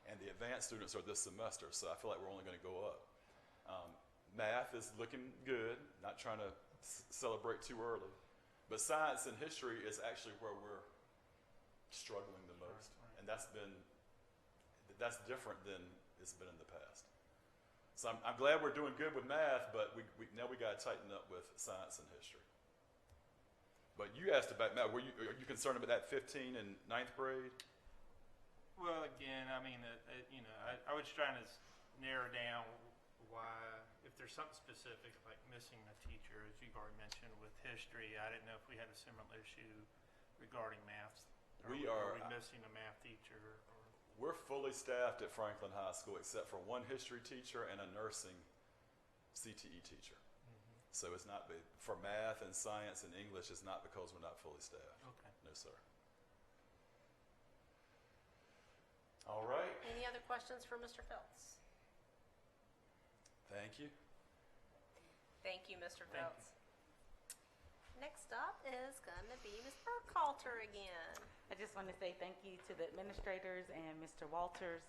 And the advanced students are this semester, so I feel like we're only going to go up. Math is looking good, not trying to celebrate too early. But science and history is actually where we're struggling the most. Right. And that's different than it's been in the past. So I'm glad we're doing good with math, but now we got to tighten up with science and history. But you asked about math. Are you concerned about that 15 in 9th grade? Well, again, I mean, I was trying to narrow down why if there's something specific, like missing a teacher, as you've already mentioned with history, I didn't know if we had a similar issue regarding math. Are we missing a math teacher? Or? We're fully staffed at Franklin High School except for one history teacher and a nursing CTE teacher. So it's not for math and science and English. It's not because we're not fully staffed. Okay. No, sir. All right. Any other questions for Mr. Phelps? Thank you. Thank you, Mr. Thank Phelps. Next up is going to be Ms. Burkhalter again. I just want to say thank you to the administrators and Mr. Walters.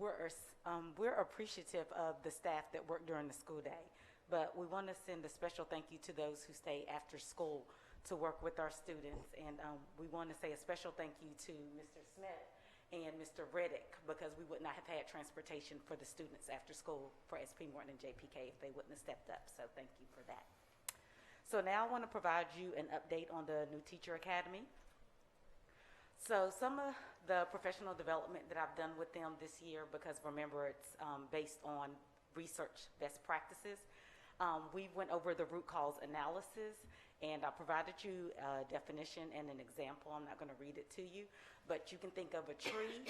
We're appreciative of the staff that work during the school day, but we want to send a special thank you to those who stay after school to work with our students. And we want to say a special thank you to Mr. Smith and Mr. Reddick, because we would not have had transportation for the students after school for SP Morton and JPK if they wouldn't have stepped up. So thank you for that. So now I want to provide you an update on the New Teacher Academy. So some of the professional development that I've done with them this year, because remember it's based on research best practices, we went over the root cause analysis, and I provided you a definition and an example. I'm not going to read it to you, but you can think of a tree.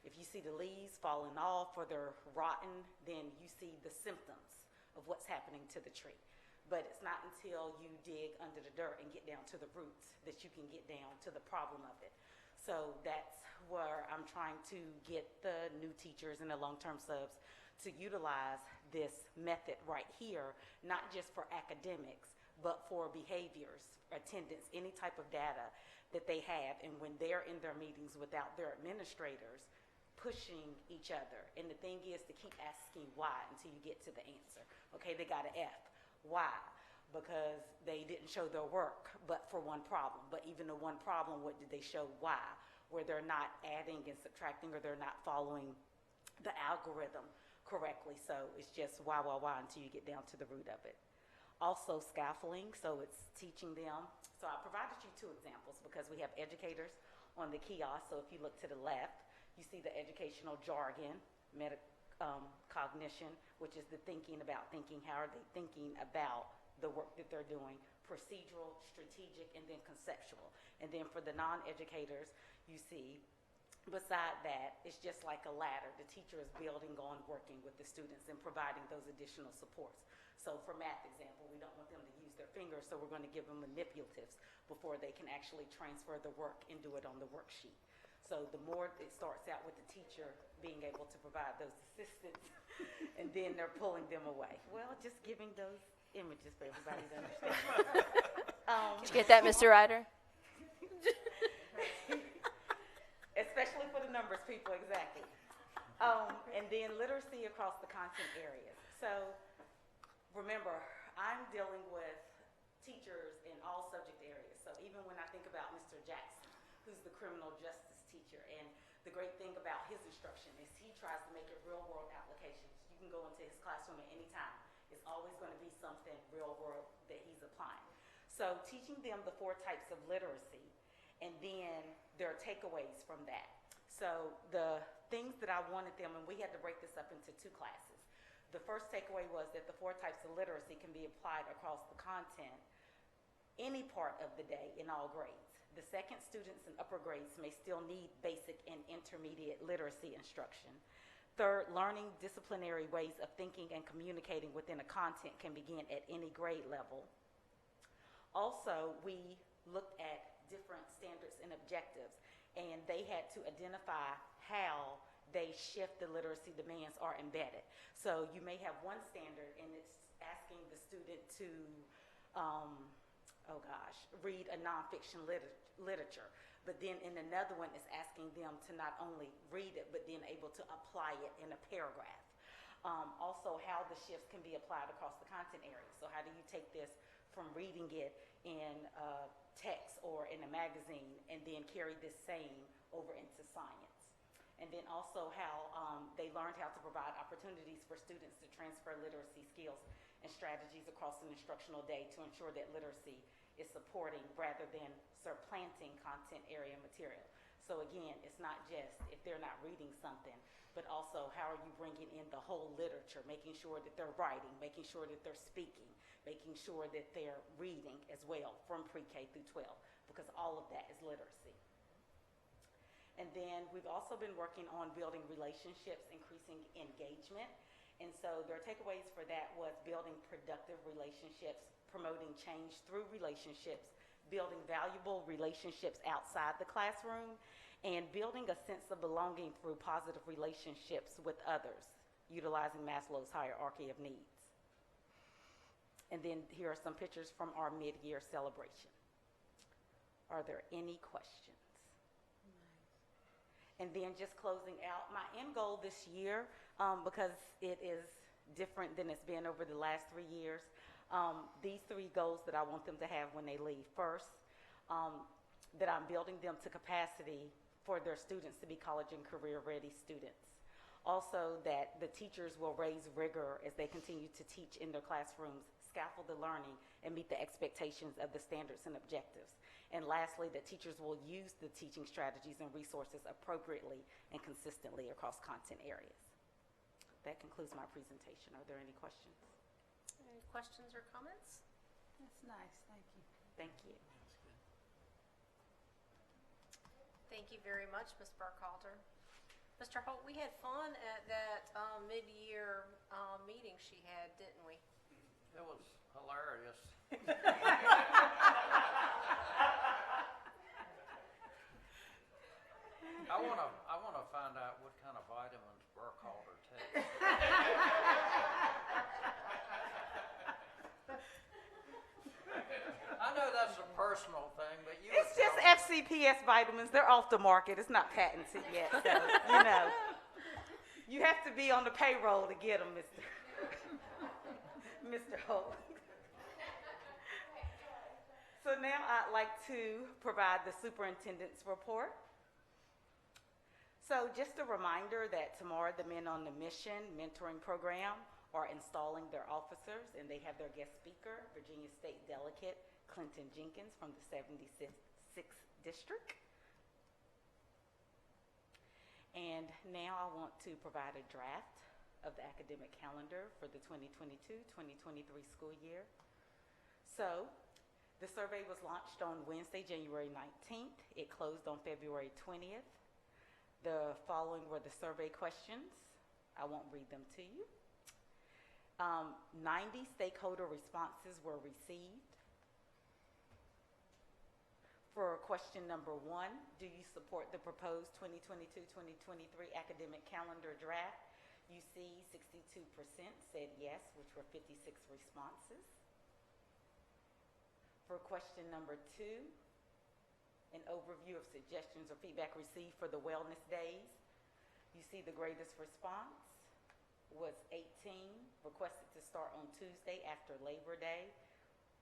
If you see the leaves falling off or they're rotten, then you see the symptoms of what's happening to the tree. But it's not until you dig under the dirt and get down to the roots that you can get down to the problem of it. So that's where I'm trying to get the new teachers and the long-term subs to utilize this method right here, not just for academics, but for behaviors, attendance, any type of data that they have. And when they're in their meetings without their administrators pushing each other. And the thing is to keep asking why until you get to the answer. Okay, they got an F. Why? Because they didn't show their work, but for one problem. But even the one problem, what did they show? Why? Where they're not adding and subtracting, or they're not following the algorithm correctly. So it's just why until you get down to the root of it. Also scaffolding, so it's teaching them. So I provided you two examples because we have educators on the kiosk. So if you look to the left, you see the educational jargon, cognition, which is the thinking about thinking. How are they thinking about the work that they're doing? Procedural, strategic, and then conceptual. And then for the non-educators, you see beside that, it's just like a ladder. The teacher is building on working with the students and providing those additional supports. So for math example, we don't want them to use their fingers, so we're going to give them manipulatives before they can actually transfer the work and do it on the worksheet. So the more it starts out with the teacher being able to provide those assistants, and then they're pulling them away. Well, just giving those images for everybody to understand. Did you get that, Mr. Ryder? Especially for the numbers people, exactly. And then literacy across the content areas. So remember, I'm dealing with teachers in all subject areas. So even when I think about Mr. Jackson, who's the criminal justice teacher, and the great thing about his instruction is he tries to make it real world applications. You can go into his classroom at any time. It's always going to be something real world that he's applying. So teaching them the 4 types of literacy, and then their takeaways from that. So the things that I wanted them, and we had to break this up into 2 classes. The first takeaway was that the 4 types of literacy can be applied across the content any part of the day in all grades. The second, students in upper grades may still need basic and intermediate literacy instruction. Third, learning disciplinary ways of thinking and communicating within a content can begin at any grade level. Also, we looked at different standards and objectives, and they had to identify how they shift the literacy demands are embedded. So you may have one standard, and it's asking the student to, read a nonfiction literature. But then in another one, it's asking them to not only read it, but then able to apply it in a paragraph. Also, how the shifts can be applied across the content area. So how do you take this from reading it in text or in a magazine and then carry this same over into science? And then also how they learned how to provide opportunities for students to transfer literacy skills and strategies across an instructional day to ensure that literacy is supporting rather than supplanting content area material. So again, it's not just if they're not reading something, but also how are you bringing in the whole literature, making sure that they're writing, making sure that they're speaking, making sure that they're reading as well from pre-K through 12, because all of that is literacy. And then we've also been working on building relationships, increasing engagement. And so their takeaways for that was building productive relationships, promoting change through relationships, building valuable relationships outside the classroom, and building a sense of belonging through positive relationships with others, utilizing Maslow's hierarchy of needs. And then here are some pictures from our mid-year celebration. Are there any questions? And then just closing out, my end goal this year, because it is different than it's been over the last 3 years, these 3 goals that I want them to have when they leave. First, that I'm building them to capacity for their students to be college and career ready students. Also, that the teachers will raise rigor as they continue to teach in their classrooms, scaffold the learning, and meet the expectations of the standards and objectives. And lastly, that teachers will use the teaching strategies and resources appropriately and consistently across content areas. That concludes my presentation. Are there any questions? Any questions or comments? That's nice, thank you. Thank you. Thank you very much, Ms. Burkhalter. Mr. Holt, we had fun at that mid-year meeting she had, didn't we? It was hilarious. I wanna find out what kind of vitamins Burkhalter takes. I know that's a personal thing, but you. It's just FCPS vitamins. They're off the market. It's not patented yet, so you know. You have to be on the payroll to get them, Mr. Holt. So now I'd like to provide the superintendent's report. So just a reminder that tomorrow the Men on the Mission mentoring program are installing their officers, and they have their guest speaker, Virginia State Delegate Clinton Jenkins from the 76th District. And now I want to provide a draft of the academic calendar for the 2022-2023 school year. So the survey was launched on Wednesday, January 19th. It closed on February 20th. The following were the survey questions. I won't read them to you. 90 stakeholder responses were received. For question number 1, do you support the proposed 2022-2023 academic calendar draft? You see 62% said yes, which were 56 responses. For question number 2, an overview of suggestions or feedback received for the wellness days. You see the greatest response was 18, requested to start on Tuesday after Labor Day,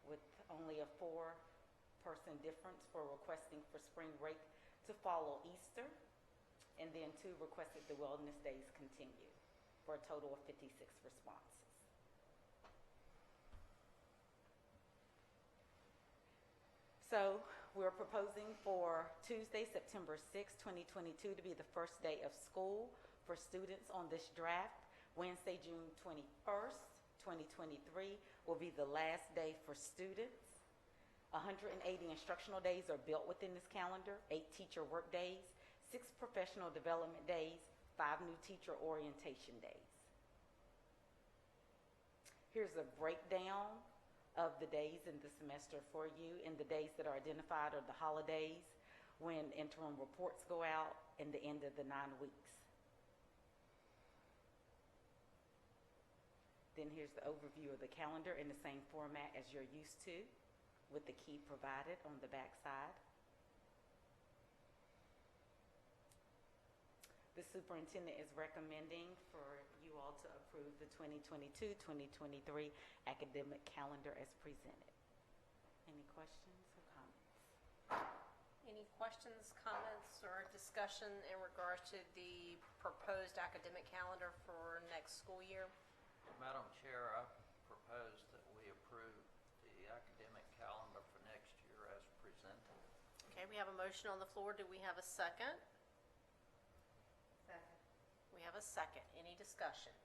with only a 4-person difference for requesting for spring break to follow Easter, and then 2 requested the wellness days continue, for a total of 56 responses. So we're proposing for Tuesday, September 6, 2022 to be the first day of school for students on this draft. Wednesday, June 21st, 2023 will be the last day for students. 180 instructional days are built within this calendar, 8 teacher work days, 6 professional development days, 5 new teacher orientation days. Here's a breakdown of the days in the semester for you, and the days that are identified are the holidays, when interim reports go out, and the end of the 9 weeks. Then here's the overview of the calendar in the same format as you're used to, with the key provided on the back side. The superintendent is recommending for you all to approve the 2022-2023 academic calendar as presented. Any questions or comments? Any questions, comments, or discussion in regards to the proposed academic calendar for next school year? Madam Chair, I propose that we approve the academic calendar for next year as presented. Okay, we have a motion on the floor. Do we have a second? We have a a second. Any discussion?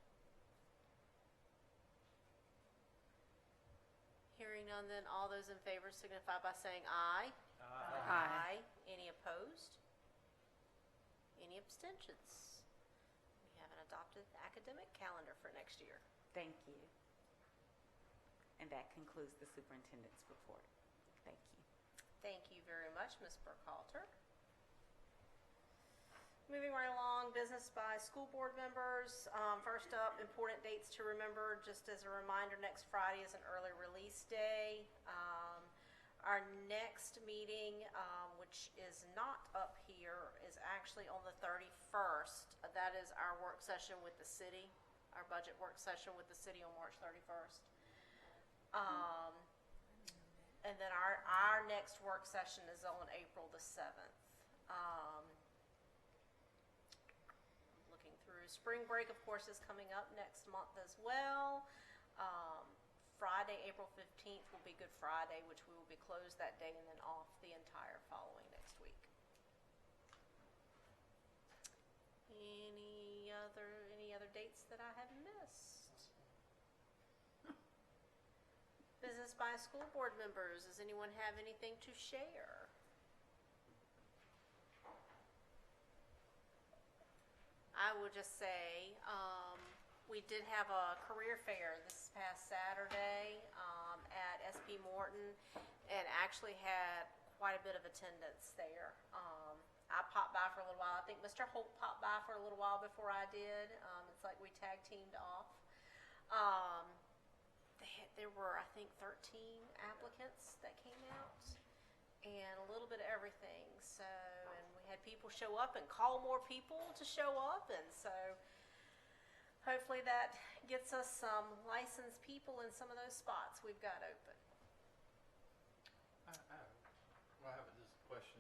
Hearing none, then all those in favor signify by saying aye. Aye. Any opposed? Any abstentions? We have an adopted academic calendar for next year. Thank you. And that concludes the superintendent's report. Thank you. Thank you very much, Ms. Burkhalter. Moving right along, business by school board members. First up, important dates to remember. Just as a reminder, next Friday is an early release day. Our next meeting, which is not up here, is actually on the 31st. That is our work session with the city, our budget work session with the city on March 31st. And then our next work session is on April the 7th. Looking through, spring break, of course, is coming up next month as well. Friday, April 15th will be Good Friday, which we will be closed that day and then off the entire following next week. Any other dates that I have missed? Business by school board members. Does anyone have anything to share? I would just say, we did have a career fair this past Saturday at SP Morton, and actually had quite a bit of attendance there. I popped by for a little while. I think Mr. Holt popped by for a little while before I did. It's like we tag teamed off. There were, I think, 13 applicants that came out, and a little bit of everything. So, and we had people show up and call more people to show up, and so hopefully that gets us some licensed people in some of those spots we've got open. I have this question.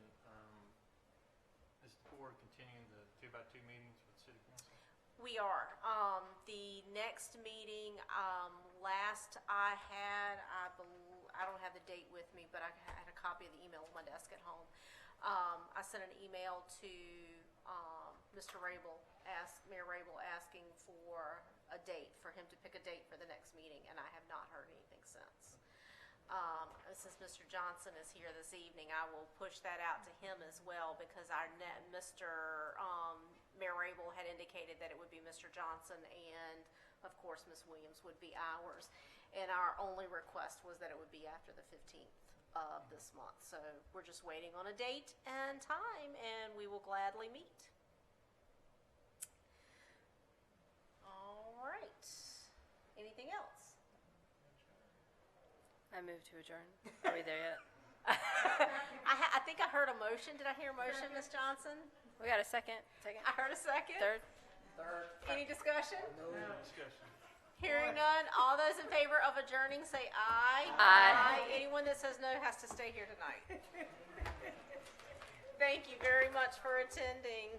Is the board continuing the 2x2 meetings with city council? We are. The next meeting, last I had, I don't have the date with me, but I had a copy of the email on my desk at home. I sent an email to Mr. Rabel, Mayor Rabel, asking for a date, for him to pick a date for the next meeting, and I have not heard anything since. Since Mr. Johnson is here this evening, I will push that out to him as well, because Mayor Rabel had indicated that it would be Mr. Johnson, and of course Ms. Williams would be ours. And our only request was that it would be after the 15th of this month. So we're just waiting on a date and time, and we will gladly meet. All right. Anything else? I move to adjourn. Are we there yet? I think I heard a motion. Did I hear a motion, Ms. Johnson? We got a second. Second. I heard a second. Third. Any discussion? No discussion. Hearing none, all those in favor of adjourning say aye. Aye. Anyone that says no has to stay here tonight. Thank you very much for attending.